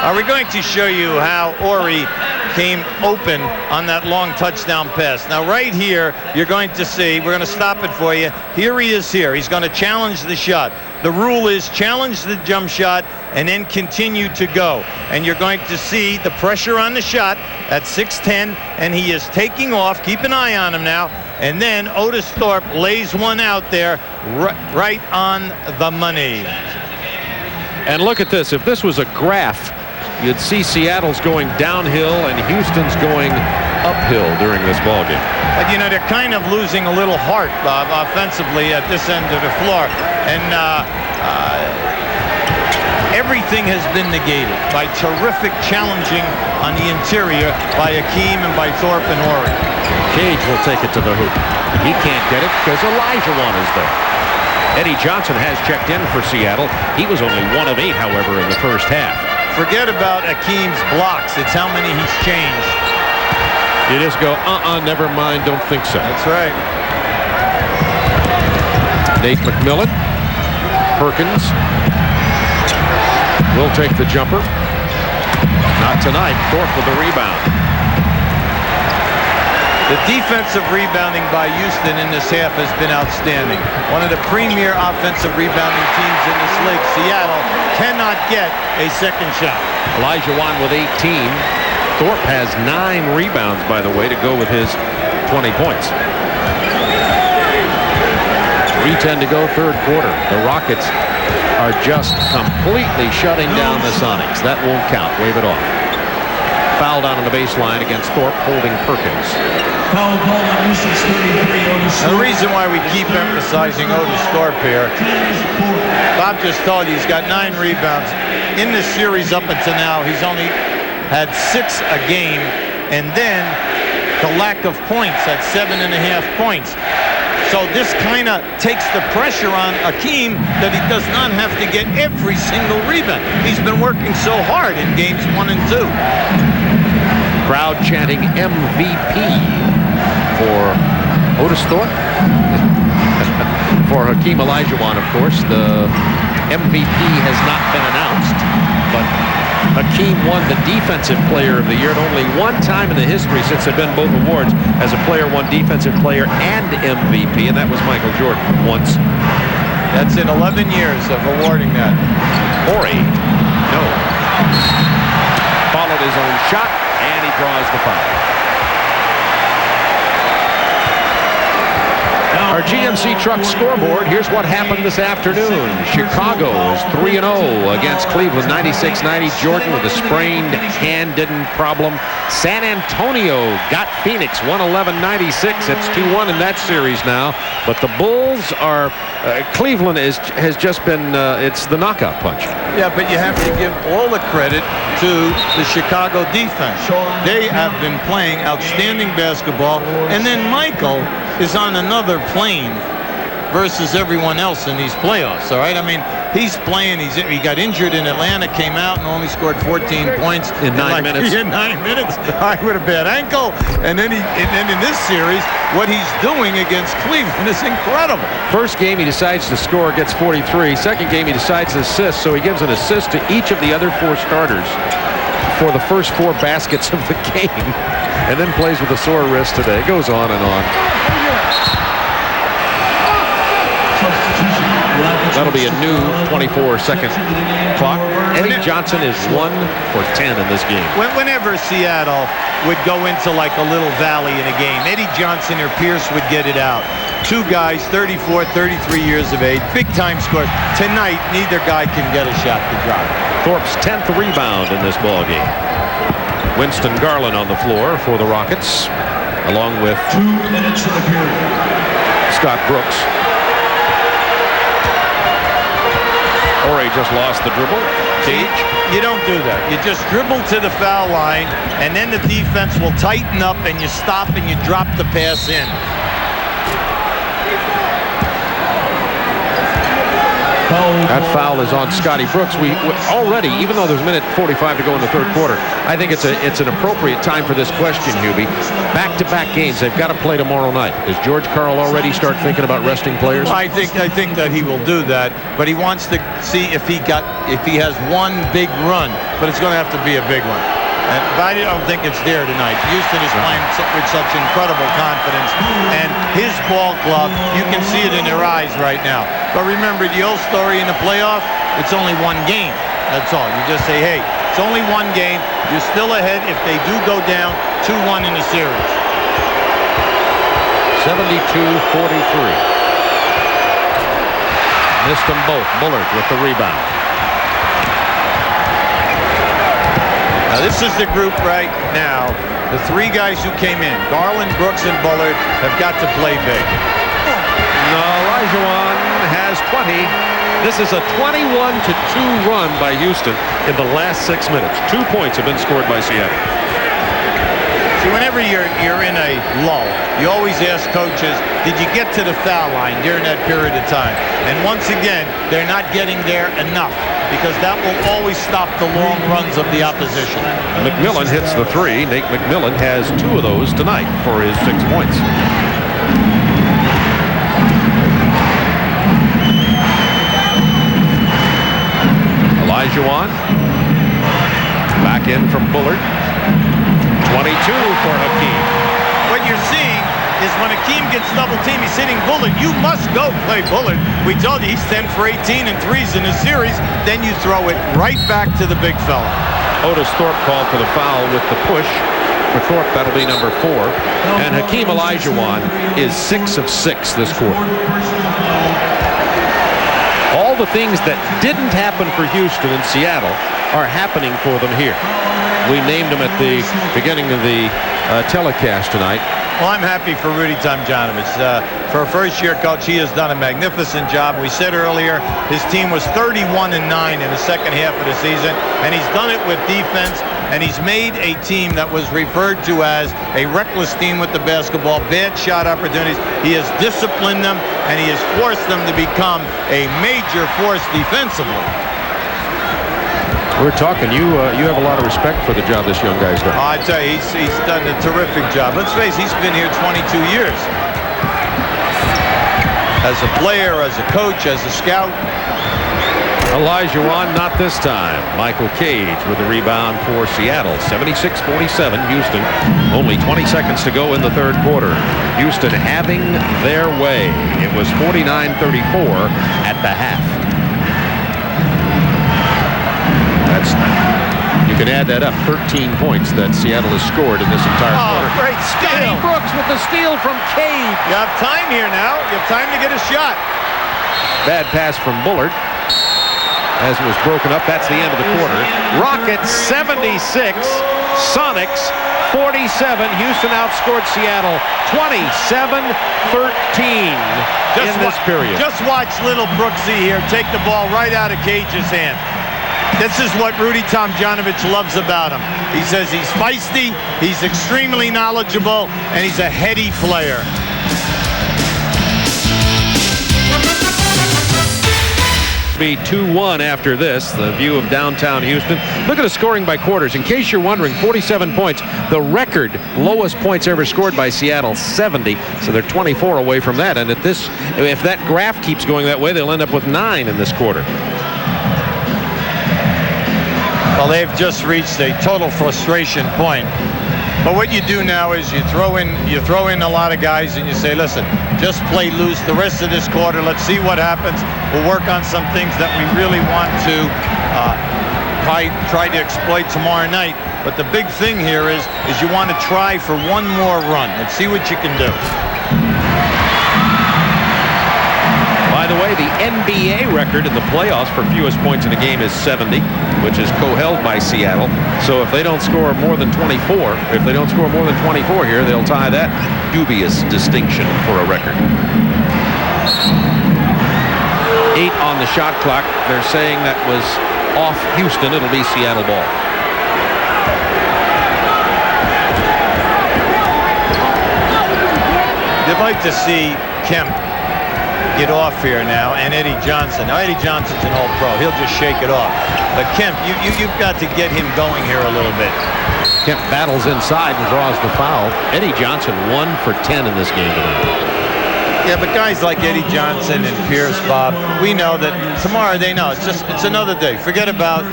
Are we going to show you how Ori came open on that long touchdown pass? Now, right here, you're going to see, we're going to stop it for you. Here he is here. He's going to challenge the shot. The rule is challenge the jump shot and then continue to go. And you're going to see the pressure on the shot at 6'10", and he is taking off. Keep an eye on him now. And then Otis Thorpe lays one out there right on the money. And look at this. If this was a graph, you'd see Seattle's going downhill and Houston's going uphill during this ballgame. But, you know, they're kind of losing a little heart, Bob, offensively at this end of the floor. And everything has been negated by terrific challenging on the interior by Hakeem and by Thorpe and Ori. Cage will take it to the hoop. He can't get it because Olajuwon is there. Eddie Johnson has checked in for Seattle. He was only 1 of 8, however, in the first half. Forget about Hakeem's blocks. It's how many he's changed. You just go, never mind, don't think so. That's right. Nate McMillan. Perkins will take the jumper. Not tonight. Thorpe with the rebound. The defensive rebounding by Houston in this half has been outstanding. One of the premier offensive rebounding teams in this league. Seattle cannot get a second shot. Olajuwon with 18. Thorpe has 9 rebounds, by the way, to go with his 20 points. 3:10 to go, third quarter. The Rockets are just completely shutting down the Sonics. That won't count. Wave it off. Fouled out on the baseline against Thorpe, holding Perkins. Foul ball on Houston's 33, Otis. The reason why we keep emphasizing Otis Thorpe here, Bob just told you he's got 9 rebounds. In this series up until now, he's only had 6 a game, and then the lack of points at 7.5 points. So this kind of takes the pressure on Hakeem that he does not have to get every single rebound. He's been working so hard in games 1 and 2. Crowd chanting MVP for Otis Thorpe. For Hakeem Olajuwon, of course. The MVP has not been announced, but Hakeem won the Defensive Player of the Year at only one time in the history since there have been both awards as a player won Defensive Player and MVP, and that was Michael Jordan once. That's in 11 years of awarding that. Ori, no. Followed his own shot, and he draws the foul. Our GMC Truck scoreboard, here's what happened this afternoon. Chicago is 3-0 against Cleveland, 96-90. Jordan with a sprained hand, didn't problem. San Antonio got Phoenix, 111-96. It's 2-1 in that series now. But the Bulls are, Cleveland has just been, it's the knockout punch. Yeah, but you have to give all the credit to the Chicago defense. They have been playing outstanding basketball. And then Michael is on another plane versus everyone else in these playoffs, all right? I mean, he's playing, he got injured in Atlanta, came out and only scored 14 points in 9 minutes. In 9 minutes, with a bad ankle. And then in this series, what he's doing against Cleveland is incredible. First game he decides to score, gets 43. Second game he decides to assist, so he gives an assist to each of the other 4 starters for the first 4 baskets of the game, and then plays with a sore wrist today. It goes on and on. That'll be a new 24-second clock. Eddie Johnson is 1 for 10 in this game. Whenever Seattle would go into like a little valley in a game, Eddie Johnson or Pierce would get it out. 2 guys, 34, 33 years of age, big-time scores. Tonight, neither guy can get a shot to drop. Thorpe's 10th rebound in this ball game. Winston Garland on the floor for the Rockets, along with 2 minutes of the period. Scott Brooks. Ori just lost the dribble. Cage. You don't do that. You just dribble to the foul line, and then the defense will tighten up, and you stop and you drop the pass in. That foul is on Scotty Brooks. We already, even though there's a minute 45 to go in the third quarter, I think it's an appropriate time for this question, Hubie. Back-to-back games, they've got to play tomorrow night. Does George Karl already start thinking about resting players? I think that he will do that, but he wants to see if he has one big run, but it's going to have to be a big one. But I don't think it's there tonight. Houston is playing with such incredible confidence, and his ball club, you can see it in their eyes right now. But remember, the old story in the playoff, it's only one game. That's all. You just say, hey, it's only one game. You're still ahead if they do go down 2-1 in the series. 72-43. Missed them both. Bullard with the rebound. Now this is the group right now. The three guys who came in, Garland, Brooks, and Bullard, have got to play big. Olajuwon has 20. This is a 21-2 run by Houston in the last 6 minutes. 2 points have been scored by Seattle. See, whenever you're in a lull, you always ask coaches, did you get to the foul line during that period of time? And once again, they're not getting there enough, because that will always stop the long runs of the opposition. McMillan hits the three. Nate McMillan has 2 of those tonight for his 6 points. Olajuwon back in from Bullard. 22 for Hakeem. What you're seeing is when Hakeem gets double teamed, he's hitting Bullard. You must go play Bullard. We told you he's 10 for 18 and threes in the series. Then you throw it right back to the big fella. Otis Thorpe called for the foul with the push. For Thorpe, that'll be number 4. And Hakeem Olajuwon is 6 of 6 this quarter. All the things that didn't happen for Houston and Seattle are happening for them here. We named them at the beginning of the telecast tonight. Well, I'm happy for Rudy Tomjanovich. For a first-year coach, he has done a magnificent job. We said earlier his team was 31-9 in the second half of the season, and he's done it with defense, and he's made a team that was referred to as a reckless team with the basketball, bad shot opportunities. He has disciplined them, and he has forced them to become a major force defensively. We're talking. You have a lot of respect for the job this young guy's done. I tell you, he's done a terrific job. Let's face it, he's been here 22 years. As a player, as a coach, as a scout. Olajuwon, not this time. Michael Cage with the rebound for Seattle. 76-47, Houston. Only 20 seconds to go in the third quarter. Houston having their way. It was 49-34 at the half. You can add that up. 13 points that Seattle has scored in this entire quarter. Great steal. Scotty Brooks with the steal from Cade. You have time here now. You have time to get a shot. Bad pass from Bullard. As it was broken up, that's the end of the quarter. Rockets 76, Sonics 47. Houston outscored Seattle 27-13 in this period. Just watch little Brooksy here take the ball right out of Cage's hand. This is what Rudy Tomjanovich loves about him. He says he's feisty, he's extremely knowledgeable, and he's a heady player. Be 2-1 after this. The view of downtown Houston. Look at the scoring by quarters. In case you're wondering, 47 points. The record lowest points ever scored by Seattle, 70. So they're 24 away from that. And if that graph keeps going that way, they'll end up with 9 in this quarter. Well, they've just reached a total frustration point. But what you do now is you throw in a lot of guys and you say, listen, just play loose the rest of this quarter. Let's see what happens. We'll work on some things that we really want to try to exploit tomorrow night. But the big thing here is you want to try for one more run. Let's see what you can do. By the way, the NBA record in the playoffs for fewest points in a game is 70, which is co-held by Seattle. So if they don't score more than 24, here, they'll tie that dubious distinction for a record. 8 on the shot clock. They're saying that was off Houston. It'll be Seattle ball. They'd like to see Kemp it off here now, and Eddie Johnson. Now, Eddie Johnson's an all-pro. He'll just shake it off. But Kemp, you've got to get him going here a little bit. Kemp battles inside and draws the foul. Eddie Johnson 1 for 10 in this game tonight. Yeah, but guys like Eddie Johnson and Pierce, Bob, we know that tomorrow they know it's another day. Forget about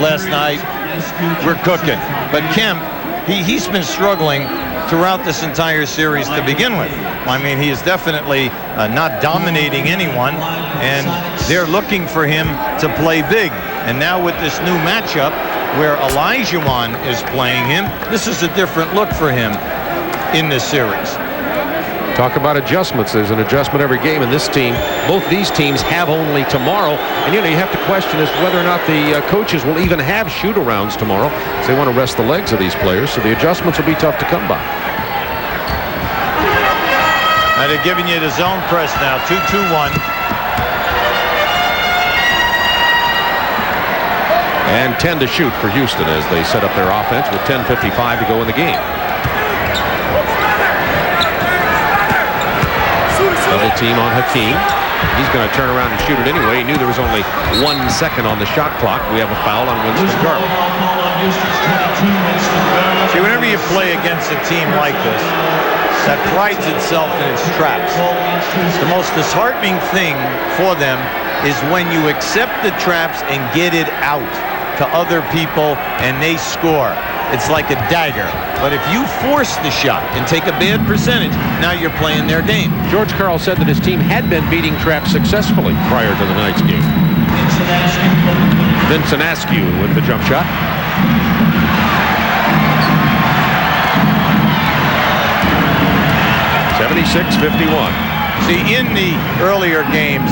last night. We're cooking. But Kemp, he's been struggling throughout this entire series to begin with. I mean, he is definitely not dominating anyone, and they're looking for him to play big. And now with this new matchup where Olajuwon is playing him, this is a different look for him in this series. Talk about adjustments. There's an adjustment every game in this team. Both these teams have only tomorrow. And, you know, you have to question as to whether or not the coaches will even have shoot-arounds tomorrow, because they want to rest the legs of these players. So the adjustments will be tough to come by. Now they're giving you the zone press now. 2-2-1. And 10 to shoot for Houston as they set up their offense with 10:55 to go in the game. Double team on Hakeem. He's going to turn around and shoot it anyway. He knew there was only 1 second on the shot clock. We have a foul on Winston Garland. See, whenever you play against a team like this that prides itself in its traps, the most disheartening thing for them is when you accept the traps and get it out to other people and they score. It's like a dagger. But if you force the shot and take a bad percentage, now you're playing their game. George Karl said that his team had been beating traps successfully prior to the night's game. Vincent Askew with the jump shot. (76-51). See, in the earlier games,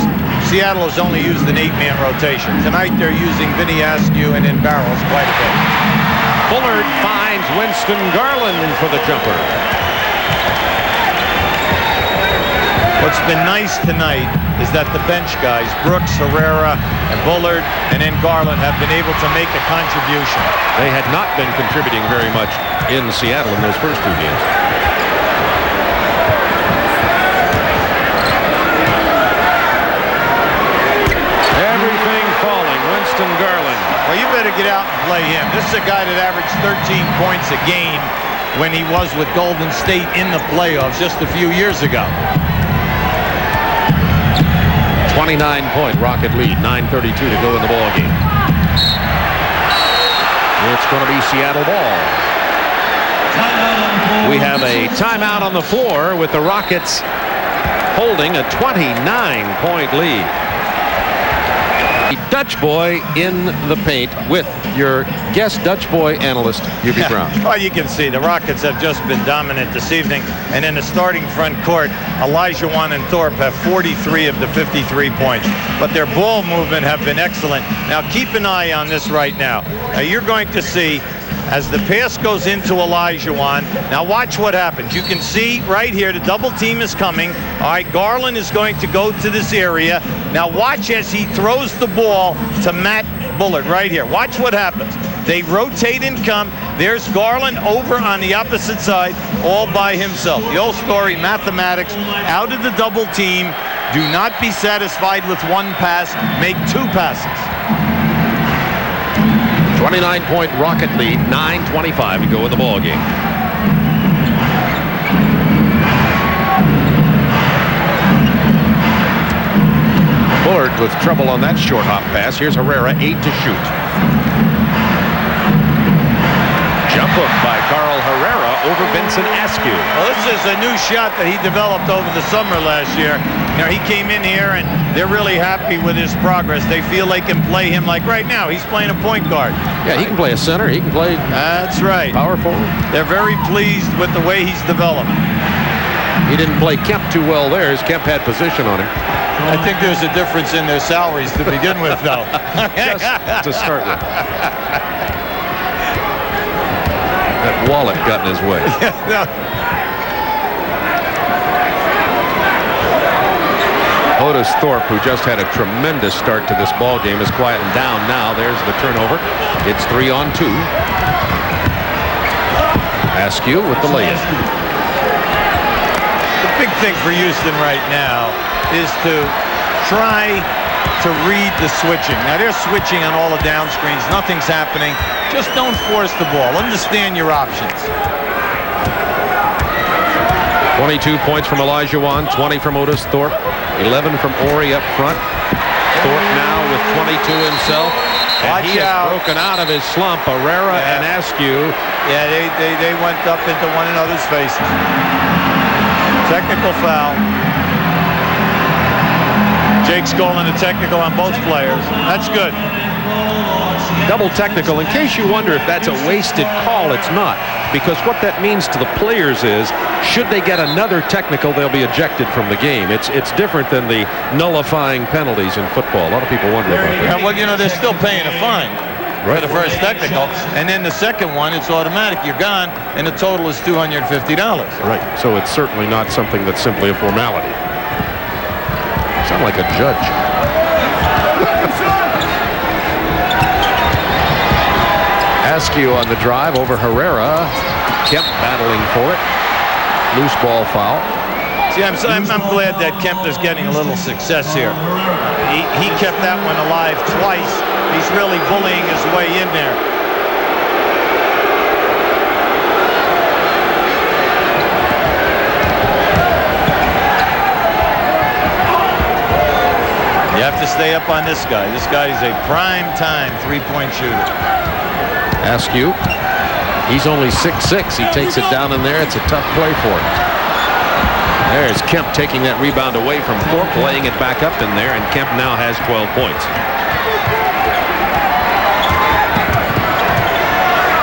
Seattle has only used an 8-man rotation. Tonight they're using Vinny Askew and in barrels quite a bit. Bullard finds Winston Garland for the jumper. What's been nice tonight is that the bench guys, Brooks, Herrera, and Bullard, and then Garland, have been able to make a contribution. They had not been contributing very much in Seattle in those first 2 games. Everything falling. Winston Garland. Well, you better get out and play him. This is a guy that averaged 13 points a game when he was with Golden State in the playoffs just a few years ago. 29-point Rocket lead. 9:32 to go in the ball game. It's going to be Seattle ball. We have a timeout on the floor with the Rockets holding a 29-point lead. Dutch Boy in the paint with your guest Dutch Boy analyst, Hubie Brown. Well, you can see the Rockets have just been dominant this evening. And in the starting front court, Olajuwon and Thorpe have 43 of the 53 points. But their ball movement have been excellent. Now, keep an eye on this right now. You're going to see as the pass goes into Olajuwon. Now watch what happens. You can see right here the double team is coming. All right, Garland is going to go to this area. Now watch as he throws the ball to Matt Bullard right here. Watch what happens. They rotate and come. There's Garland over on the opposite side all by himself. The old story, mathematics, out of the double team. Do not be satisfied with one pass. Make 2 passes. 29-point Rocket lead, 9:25 to go in the ball game. Bullard with trouble on that short hop pass. Here's Herrera, 8 to shoot. Jump hook by Carl Herrera over Vincent Askew. Well, this is a new shot that he developed over the summer last year. You know, he came in here and they're really happy with his progress. They feel they can play him like right now. He's playing a point guard. Yeah, he can play a center. He can play. That's right. Power forward. They're very pleased with the way he's developed. He didn't play Kemp too well there, as Kemp had position on him. I think there's a difference in their salaries to begin with, though. Just to start with. That wallet got in his way. Otis Thorpe, who just had a tremendous start to this ball game, is quieting down now. There's the turnover. It's 3 on 2. Askew with the layup. The big thing for Houston right now is to try to read the switching. Now they're switching on all the down screens. Nothing's happening. Just don't force the ball. Understand your options. 22 points from Olajuwon, 20 from Otis Thorpe, 11 from Ori up front. Thorpe now with 22 himself. And he has broken out of his slump. Herrera and Askew. Yeah, they went up into one another's faces. Technical foul. Jake's calling a technical on both players. That's good. Double technical. In case you wonder if that's a wasted call, it's not. Because what that means to the players is, should they get another technical, they'll be ejected from the game. It's different than the nullifying penalties in football. A lot of people wonder about that. Well, you know, they're still paying a fine for the first technical. And then the second one, it's automatic. You're gone, and the total is $250. Right. So it's certainly not something that's simply a formality. Sound like a judge. Askew on the drive over Herrera. Kemp battling for it. Loose ball foul. See, I'm glad that Kemp is getting a little success here. He kept that one alive twice. He's really bullying his way in there. You have to stay up on this guy. This guy is a prime-time three-point shooter. Askew. He's only 6'6". He takes it down in there. It's a tough play for him. There's Kemp taking that rebound away from Thorpe, laying it back up in there, and Kemp now has 12 points.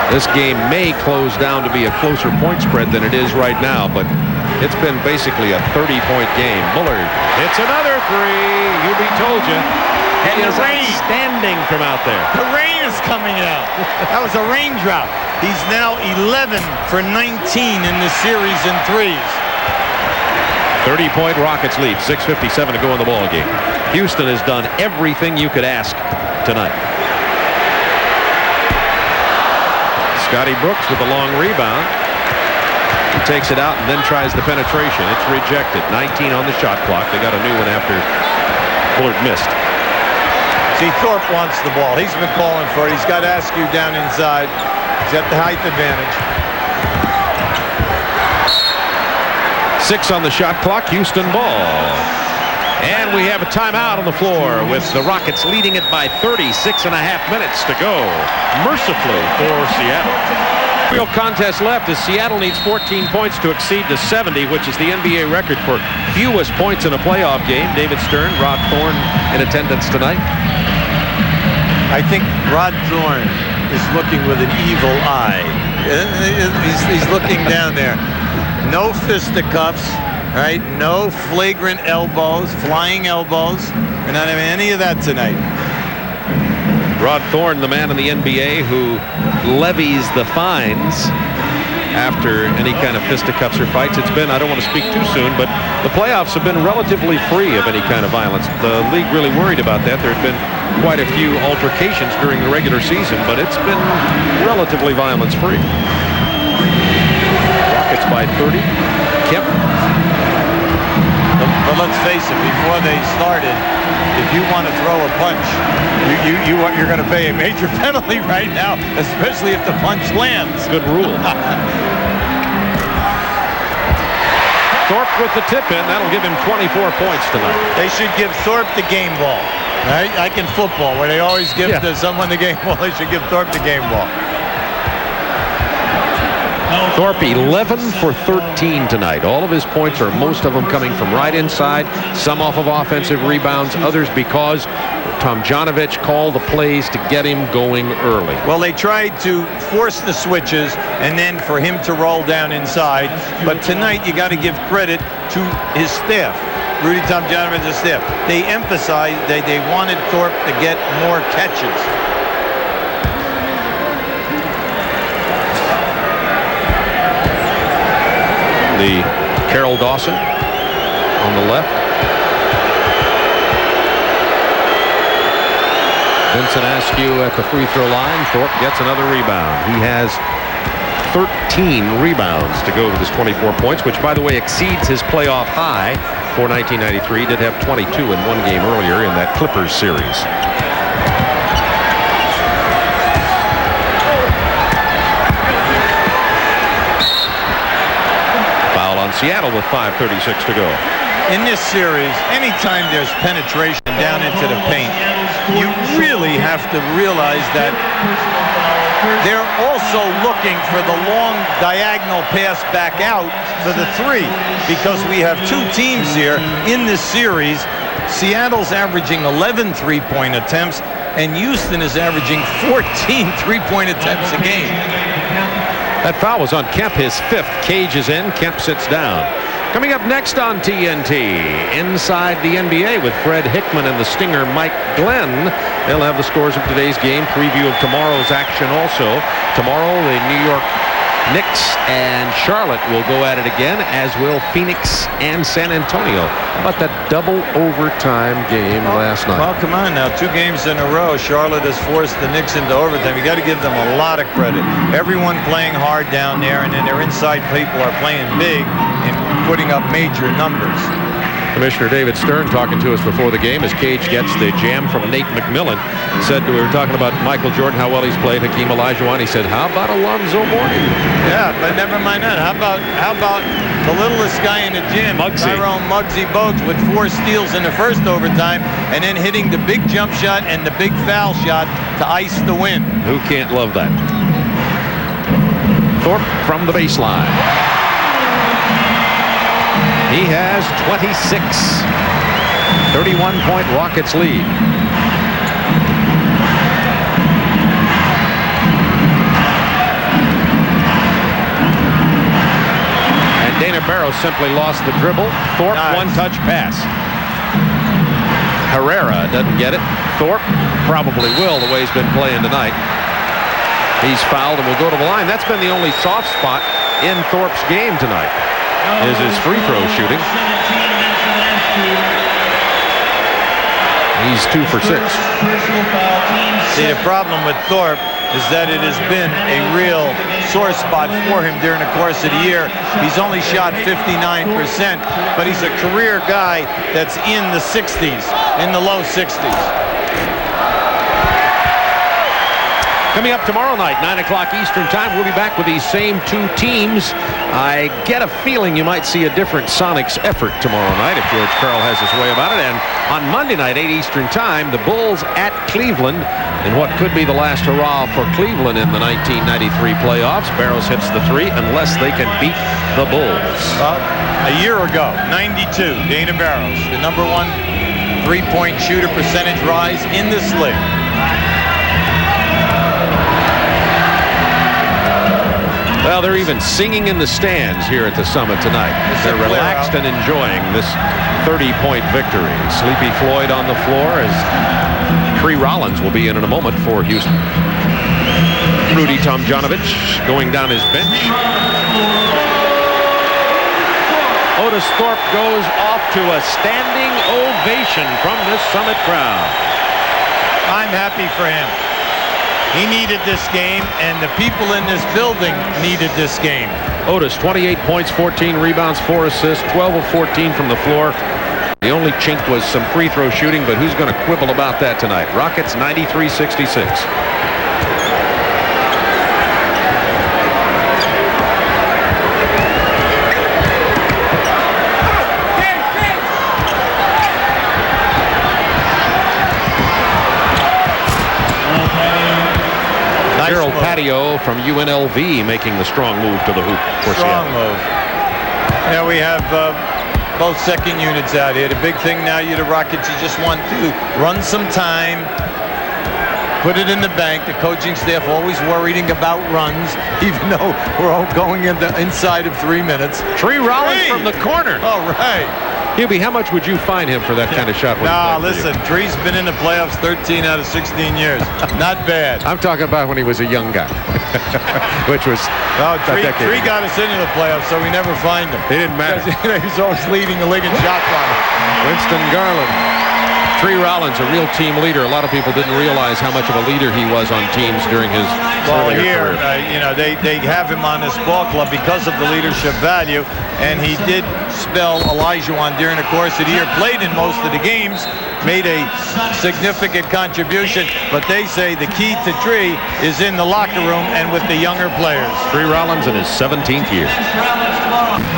This game may close down to be a closer point spread than it is right now, but it's been basically a 30-point game. Bullard hits another three. UB told you. And he is outstanding from out there. The rain is coming out. That was a raindrop. He's now 11 for 19 in the series in threes. 30-point Rockets lead. 6:57 to go in the ball game. Houston has done everything you could ask tonight. Scotty Brooks with the long rebound. He takes it out and then tries the penetration. It's rejected. 19 on the shot clock. They got a new one after Bullard missed. See, Thorpe wants the ball. He's been calling for it. He's got Askew down inside. He's got the height advantage. 6 on the shot clock. Houston ball. And we have a timeout on the floor with the Rockets leading it by 36.5 minutes to go. Mercifully for Seattle. Real contest left as Seattle needs 14 points to exceed the 70, which is the NBA record for fewest points in a playoff game. David Stern, Rod Thorne in attendance tonight. I think Rod Thorne is looking with an evil eye. He's looking down there. No fisticuffs, right? No flagrant elbows, flying elbows. We're not having any of that tonight. Rod Thorne, the man in the NBA who levies the fines after any kind of fisticuffs or fights. It's been, I don't want to speak too soon, but the playoffs have been relatively free of any kind of violence. The league really worried about that. There had been quite a few altercations during the regular season, but it's been relatively violence-free. Rockets by 30. Kemp. But let's face it, before they started, if you want to throw a punch, you're going to pay a major penalty right now, especially if the punch lands. Good rule. Thorpe with the tip in. That'll give him 24 points tonight. They should give Thorpe the game ball. Right? Like in football, where they always give someone the game ball, they should give Thorpe the game ball. Thorpe 11 for 13 tonight. All of his points, or most of them, coming from right inside, some off of offensive rebounds, others because Tomjanovich called the plays to get him going early. Well, they tried to force the switches and then for him to roll down inside. But tonight, you got to give credit to his staff, Rudy Tomjanovich's staff. They emphasized that they wanted Thorpe to get more catches. The Carroll Dawson on the left. Vincent Askew at the free throw line. Thorpe gets another rebound. He has 13 rebounds to go with his 24 points, which, by the way, exceeds his playoff high for 1993. Did have 22 in one game earlier in that Clippers series. Foul on Seattle with 5:36 to go. In this series, anytime there's penetration down into the paint, you really have to realize that they're also looking for the long diagonal pass back out for the three, because we have two teams here in this series. Seattle's averaging 11 three-point attempts, and Houston is averaging 14 three-point attempts a game. That foul was on Kemp, his 5th. Cage is in. Kemp sits down. Coming up next on TNT, Inside the NBA with Fred Hickman and the Stinger Mike Glenn. They'll have the scores of today's game, preview of tomorrow's action also. Tomorrow, the New York Knicks and Charlotte will go at it again, as will Phoenix and San Antonio. How about that double overtime game last night? Well, come on now. 2 games in a row. Charlotte has forced the Knicks into overtime. You got to give them a lot of credit. Everyone playing hard down there, and then their inside people are playing big and putting up major numbers. Commissioner David Stern talking to us before the game as Cage gets the jam from Nate McMillan. Said we were talking about Michael Jordan, how well he's played, Hakeem Olajuwon. He said, how about Alonzo Mourning? Yeah, but never mind that. How about the littlest guy in the gym, Tyrone Muggsy Bogues, with 4 steals in the first overtime, and then hitting the big jump shot and the big foul shot to ice the win. Who can't love that? Thorpe from the baseline. He has 26. 31-point Rockets lead. And Dana Barros simply lost the dribble. Thorpe, one-touch pass. Herrera doesn't get it. Thorpe probably will, the way he's been playing tonight. He's fouled and will go to the line. That's been the only soft spot in Thorpe's game tonight, is his free throw shooting. He's 2 for 6. See, the problem with Thorpe is that it has been a real sore spot for him during the course of the year. He's only shot 59%, but he's a career guy that's in the 60s, in the low 60s. Coming up tomorrow night, 9 o'clock Eastern time, we'll be back with these same 2 teams. I get a feeling you might see a different Sonics effort tomorrow night if George Karl has his way about it. And on Monday night, 8 Eastern time, the Bulls at Cleveland in what could be the last hurrah for Cleveland in the 1993 playoffs. Barros hits the 3 unless they can beat the Bulls. Well, a year ago, 92, Dana Barros, the #1 3-point shooter percentage rise in this league. Well, they're even singing in the stands here at the Summit tonight. They're relaxed and enjoying this 30-point victory. Sleepy Floyd on the floor as Tree Rollins will be in a moment for Houston. Rudy Tomjanovich going down his bench. Otis Thorpe goes off to a standing ovation from this Summit crowd. I'm happy for him. He needed this game, and the people in this building needed this game. Otis, 28 points, 14 rebounds, 4 assists, 12 of 14 from the floor. The only chink was some free throw shooting, but who's going to quibble about that tonight? Rockets 93-66. Gerald Patio from UNLV making the strong move to the hoop for Strong Seattle. move. Yeah, we have both second units out here. The big thing now, you the Rockets, you just want to run some time, put it in the bank. The coaching staff always worrying about runs, even though we're all going inside of 3 minutes. Tree Rollins from the corner. All right. Hubie, how much would you fine him for that kind of shot? Nah, listen, Tree's been in the playoffs 13 out of 16 years. Not bad. I'm talking about when he was a young guy, which was Tree got us into the playoffs, so we never fined him. It didn't matter. He's always leading the league in shot clock. Winston Garland. Tree Rollins, a real team leader. A lot of people didn't realize how much of a leader he was on teams during his earlier here, career. They have him on this ball club because of the leadership value, and he did spell Olajuwon during the course of the year. Played in most of the games, made a significant contribution, but they say the key to Tree is in the locker room and with the younger players. Tree Rollins in his 17th year.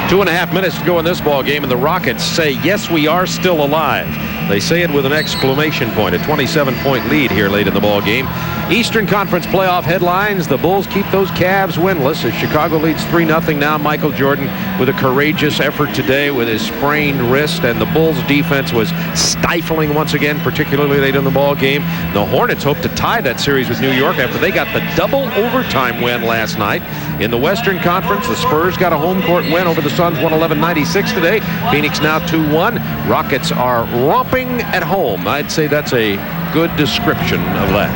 2.5 minutes to go in this ball game, and the Rockets say, yes, we are still alive. They say it with an exclamation point, a 27-point lead here late in the ball game. Eastern Conference playoff headlines. The Bulls keep those Cavs winless as Chicago leads 3-0 now. Michael Jordan with a courageous effort today with his sprained wrist, and the Bulls defense was stifling once again, particularly late in the ball game. The Hornets hope to tie that series with New York after they got the double overtime win last night. In the Western Conference, the Spurs got a home court win over the Suns, 111-96 today. Phoenix now 2-1. Rockets are romping at home. I'd say that's a good description of that.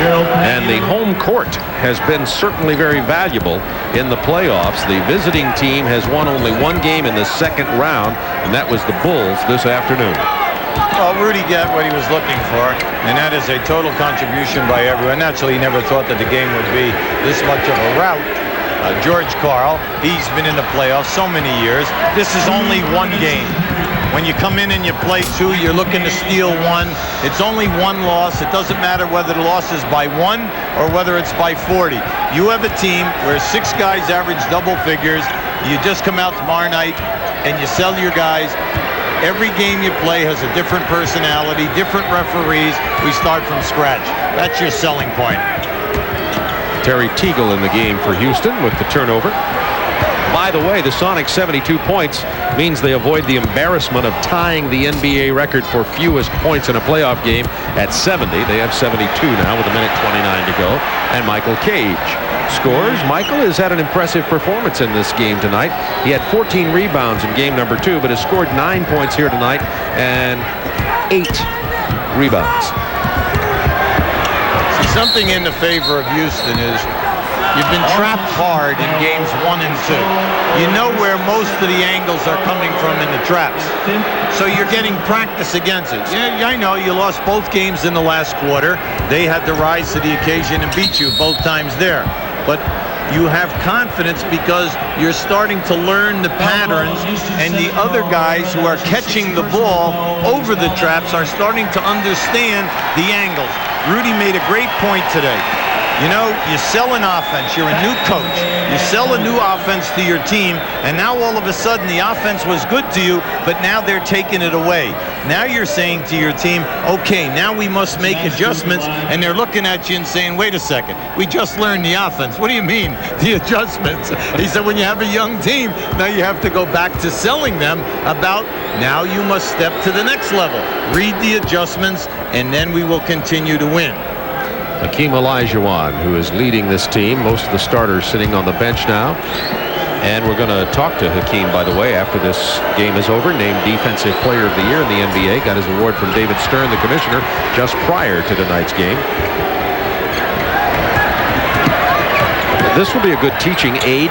And the home court has been certainly very valuable in the playoffs. The visiting team has won only one game in the second round, and that was the Bulls this afternoon. Well, Rudy got what he was looking for, and that is a total contribution by everyone. Naturally, he never thought that the game would be this much of a rout. George Karl, he's been in the playoffs so many years. This is only one game. When you come in and you play two, you're looking to steal one. It's only one loss. It doesn't matter whether the loss is by 1 or whether it's by 40. You have a team where 6 guys average double figures. You just come out tomorrow night and you sell your guys. Every game you play has a different personality, different referees. We start from scratch. That's your selling point. Terry Teagle in the game for Houston with the turnover. By the way, the Sonics' 72 points means they avoid the embarrassment of tying the NBA record for fewest points in a playoff game at 70. They have 72 now with 1:29 to go. And Michael Cage scores. Michael has had an impressive performance in this game tonight. He had 14 rebounds in game number 2, but has scored 9 points here tonight and 8 rebounds. See, something in the favor of Houston is you've been trapped hard in games 1 and 2. You know where most of the angles are coming from in the traps. So you're getting practice against it. Yeah, I know you lost both games in the last quarter. They had to rise to the occasion and beat you both times there. But you have confidence because you're starting to learn the patterns, and the other guys who are catching the ball over the traps are starting to understand the angles. Rudy made a great point today. You know, you sell an offense. You're a new coach. You sell a new offense to your team, and now all of a sudden the offense was good to you, but now they're taking it away. Now you're saying to your team, okay, now we must make adjustments, and they're looking at you and saying, wait a second, we just learned the offense. What do you mean, the adjustments? He said, when you have a young team, now you have to go back to selling them about now you must step to the next level. Read the adjustments, and then we will continue to win. Hakeem Olajuwon, who is leading this team. Most of the starters sitting on the bench now. And we're going to talk to Hakeem, by the way, after this game is over. Named Defensive Player of the Year in the NBA. Got his award from David Stern, the commissioner, just prior to tonight's game. This will be a good teaching aid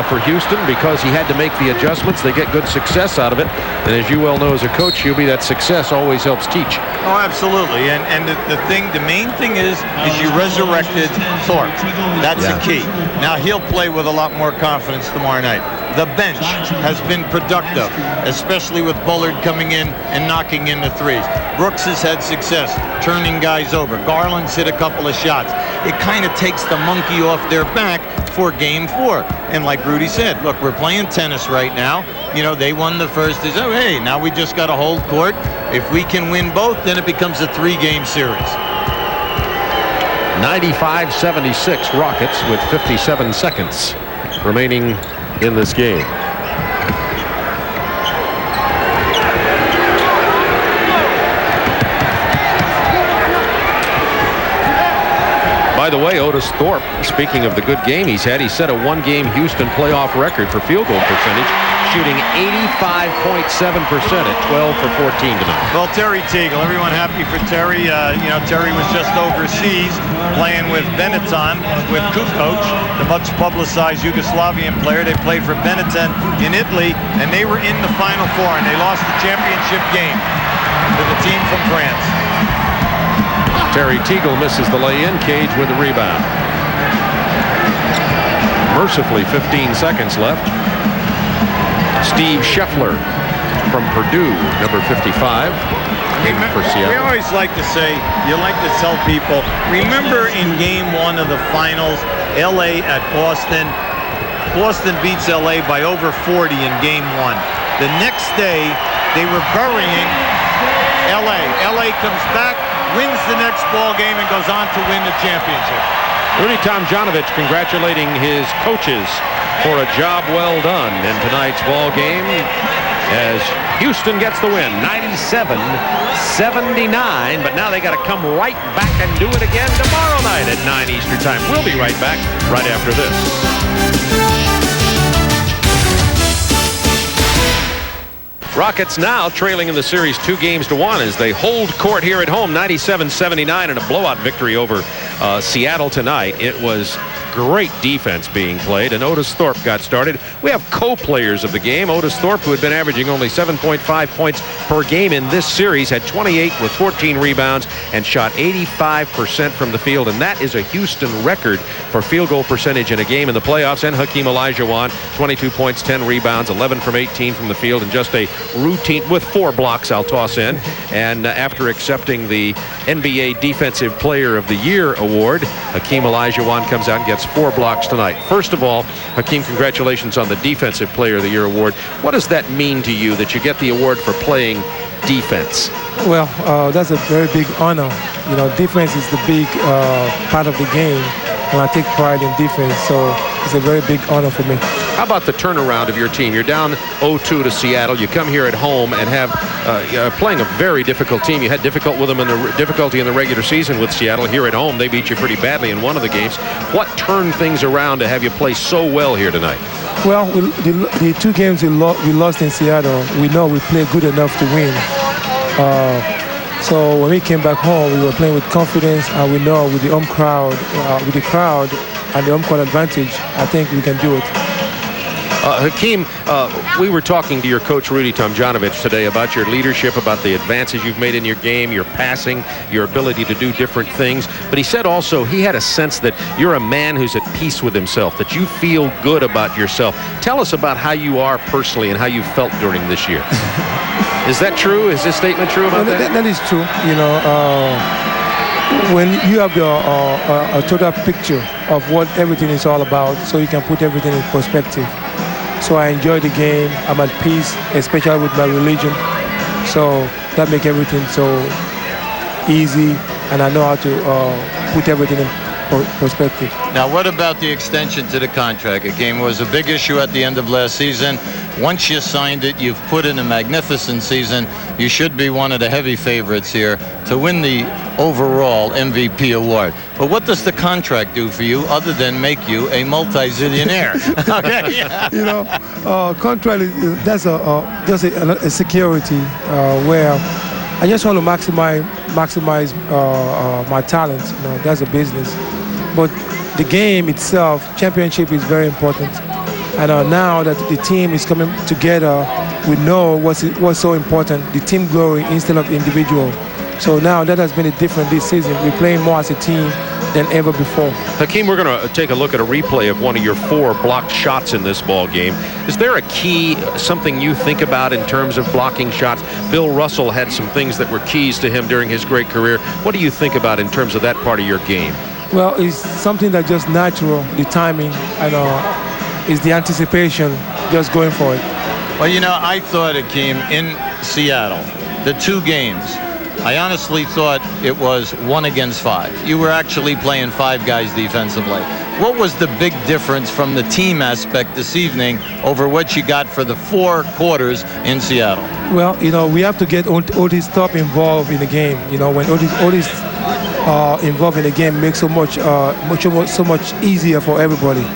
for Houston because he had to make the adjustments. They get good success out of it. And as you well know as a coach, he'll be that success always helps teach. Oh, absolutely. And the main thing is you resurrected Thorpe. That's the key. Now he'll play with a lot more confidence tomorrow night. The bench has been productive, especially with Bullard coming in and knocking in the threes. Brooks has had success turning guys over. Garland's hit a couple of shots. It kind of takes the monkey off their back for game 4. And like Rudy said, look, we're playing tennis right now. You know, they won the first. They said, oh, hey, now we just got to hold court. If we can win both, then it becomes a 3-game series. 95-76 Rockets with 57 seconds remaining in this game. By the way, Otis Thorpe, speaking of the good game he's had, he set a 1-game Houston playoff record for field goal percentage, shooting 85.7% at 12 for 14 tonight. Well, Terry Teagle, everyone happy for Terry. Terry was just overseas playing with Benetton, with Kukoc, the much publicized Yugoslavian player. They played for Benetton in Italy, and they were in the Final Four, and they lost the championship game to the team from France. Terry Teagle misses the lay-in. Cage with the rebound. Mercifully, 15 seconds left. Steve Scheffler from Purdue, number 55. We always like to say, you like to tell people, remember in game 1 of the finals, LA at Boston. Boston beats LA by over 40 in game 1. The next day, they were burying LA. LA comes back, wins the next ball game, and goes on to win the championship. Rudy Tomjanovich congratulating his coaches for a job well done in tonight's ball game as Houston gets the win, 97-79. But now they got to come right back and do it again tomorrow night at 9 Eastern Time. We'll be right back right after this. Rockets now trailing in the series 2-1 as they hold court here at home, 97-79, in a blowout victory over Seattle tonight. It was great defense being played, and Otis Thorpe got started. We have co-players of the game. Otis Thorpe, who had been averaging only 7.5 points per game in this series, had 28 with 14 rebounds and shot 85% from the field, and that is a Houston record for field goal percentage in a game in the playoffs. And Hakeem Olajuwon, 22 points, 10 rebounds, 11 from 18 from the field, and just a routine with 4 blocks, I'll toss in. And after accepting the NBA Defensive Player of the Year award, Hakeem Olajuwon comes out and gets 4 blocks tonight. First of all, Hakeem, congratulations on the Defensive Player of the Year award. What does that mean to you that you get the award for playing defense? Well, that's a very big honor. You know, defense is the big part of the game, and I take pride in defense, so it's a very big honor for me. How about the turnaround of your team? You're down 0-2 to Seattle. You come here at home and have playing a very difficult team. You had difficulty in the regular season with Seattle. Here at home, they beat you pretty badly in one of the games. What turned things around to have you play so well here tonight? Well, the 2 games we lost in Seattle, we know we played good enough to win. So when we came back home, we were playing with confidence, and we know with the home crowd, and the home court advantage, I think we can do it. Hakeem, we were talking to your coach, Rudy Tomjanovich, today about your leadership, about the advances you've made in your game, your passing, your ability to do different things. But he said also he had a sense that you're a man who's at peace with himself, that you feel good about yourself. Tell us about how you are personally and how you felt during this year. Is that true? Is this statement true about that? That is true. You know, when you have a total picture of what everything is all about, so you can put everything in perspective. So I enjoy the game. I'm at peace, especially with my religion. So that makes everything so easy, and I know how to put everything in perspective. Now, what about the extension to the contract? It was a big issue at the end of last season. Once you signed it, you've put in a magnificent season. You should be one of the heavy favorites here to win the overall MVP award. But what does the contract do for you other than make you a multi-zillionaire? Okay. You know, contract that's a security where I just want to maximize my talents. You know, that's a business. But the game itself, championship, is very important. And now that the team is coming together, we know what's so important, the team glory instead of individual. So now that has been a different this season. We're playing more as a team than ever before. Hakeem, we're going to take a look at a replay of one of your 4 blocked shots in this ball game. Is there a key, something you think about in terms of blocking shots? Bill Russell had some things that were keys to him during his great career. What do you think about in terms of that part of your game? Well, it's something that's just natural, the timing, and it's the anticipation, just going for it. Well, you know, I thought, Hakeem, in Seattle, the 2 games, I honestly thought it was 1 against 5. You were actually playing 5 guys defensively. What was the big difference from the team aspect this evening over what you got for the 4 quarters in Seattle? Well, you know, we have to get Otis Thorpe involved in the game. You know, when Otis involved in the game makes so much easier for everybody.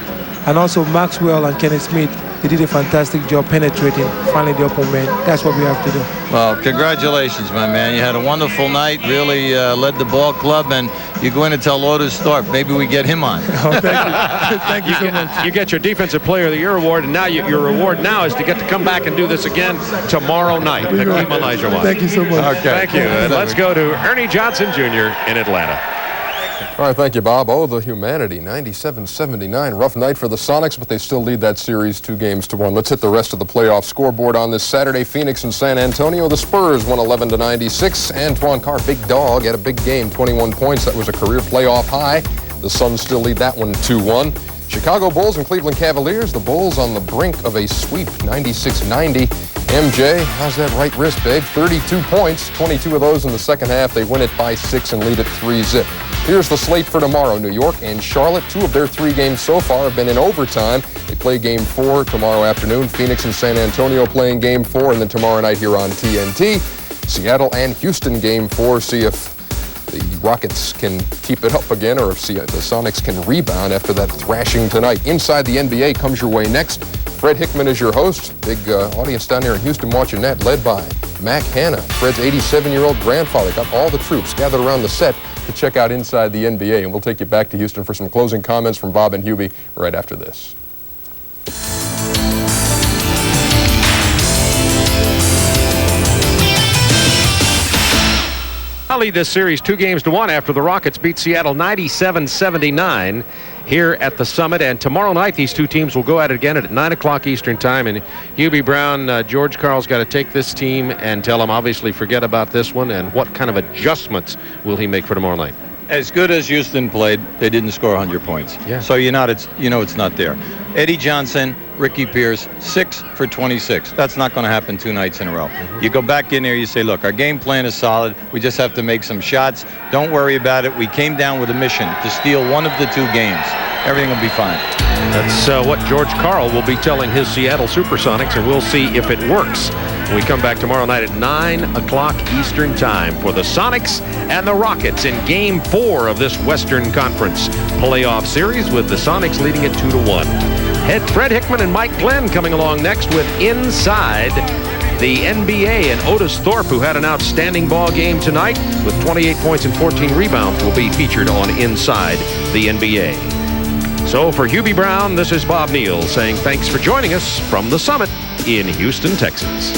And also Maxwell and Kenneth Smith They did a fantastic job penetrating, finding the open man. That's what we have to do. Well, congratulations, my man. You had a wonderful night, really led the ball club, and you go in and tell Otis Thorpe, maybe we get him on. Oh, thank you. Thank you so much. You get your Defensive Player of the Year award, and now your reward now is to get to come back and do this again tomorrow night. Hakeem Olajuwon. Thank you so much. Okay. Thank you. And let's go to Ernie Johnson Jr. in Atlanta. All right, thank you, Bob. Oh, the humanity, 97-79. Rough night for the Sonics, but they still lead that series 2-1. Let's hit the rest of the playoff scoreboard on this Saturday. Phoenix and San Antonio. The Spurs won 11-96. Antoine Carr, big dog, had a big game, 21 points. That was a career playoff high. The Suns still lead that one 2-1. Chicago Bulls and Cleveland Cavaliers. The Bulls on the brink of a sweep, 96-90. MJ, how's that right wrist, babe? 32 points, 22 of those in the second half. They win it by 6 and lead it 3-zip. Here's the slate for tomorrow. New York and Charlotte, 2 of their 3 games so far have been in overtime. They play Game 4 tomorrow afternoon. Phoenix and San Antonio playing Game 4, and then tomorrow night here on TNT. Seattle and Houston Game 4. See if the Rockets can keep it up again, or if the Sonics can rebound after that thrashing tonight. Inside the NBA comes your way next. Fred Hickman is your host. Big audience down there in Houston watching that, led by Mac Hanna. Fred's 87-year-old grandfather got all the troops gathered around the set to check out Inside the NBA. And we'll take you back to Houston for some closing comments from Bob and Hubie right after this. I'll lead this series 2-1 after the Rockets beat Seattle 97-79 here at the Summit. And tomorrow night, these two teams will go at it again at 9 o'clock Eastern Time. And Hubie Brown, George Karl's got to take this team and tell them, obviously, forget about this one. And what kind of adjustments will he make for tomorrow night? As good as Houston played, they didn't score 100 points. Yeah. So you know it's not there. Eddie Johnson, Ricky Pierce, 6 for 26. That's not going to happen 2 nights in a row. You go back in there, you say, look, our game plan is solid. We just have to make some shots. Don't worry about it. We came down with a mission to steal one of the 2 games. Everything will be fine. That's what George Karl will be telling his Seattle Supersonics, and we'll see if it works. We come back tomorrow night at 9 o'clock Eastern Time for the Sonics and the Rockets in Game 4 of this Western Conference playoff series, with the Sonics leading it 2-1. Head Fred Hickman and Mike Glenn coming along next with Inside the NBA, and Otis Thorpe, who had an outstanding ball game tonight with 28 points and 14 rebounds, will be featured on Inside the NBA. So for Hubie Brown, this is Bob Neal saying thanks for joining us from the Summit in Houston, Texas.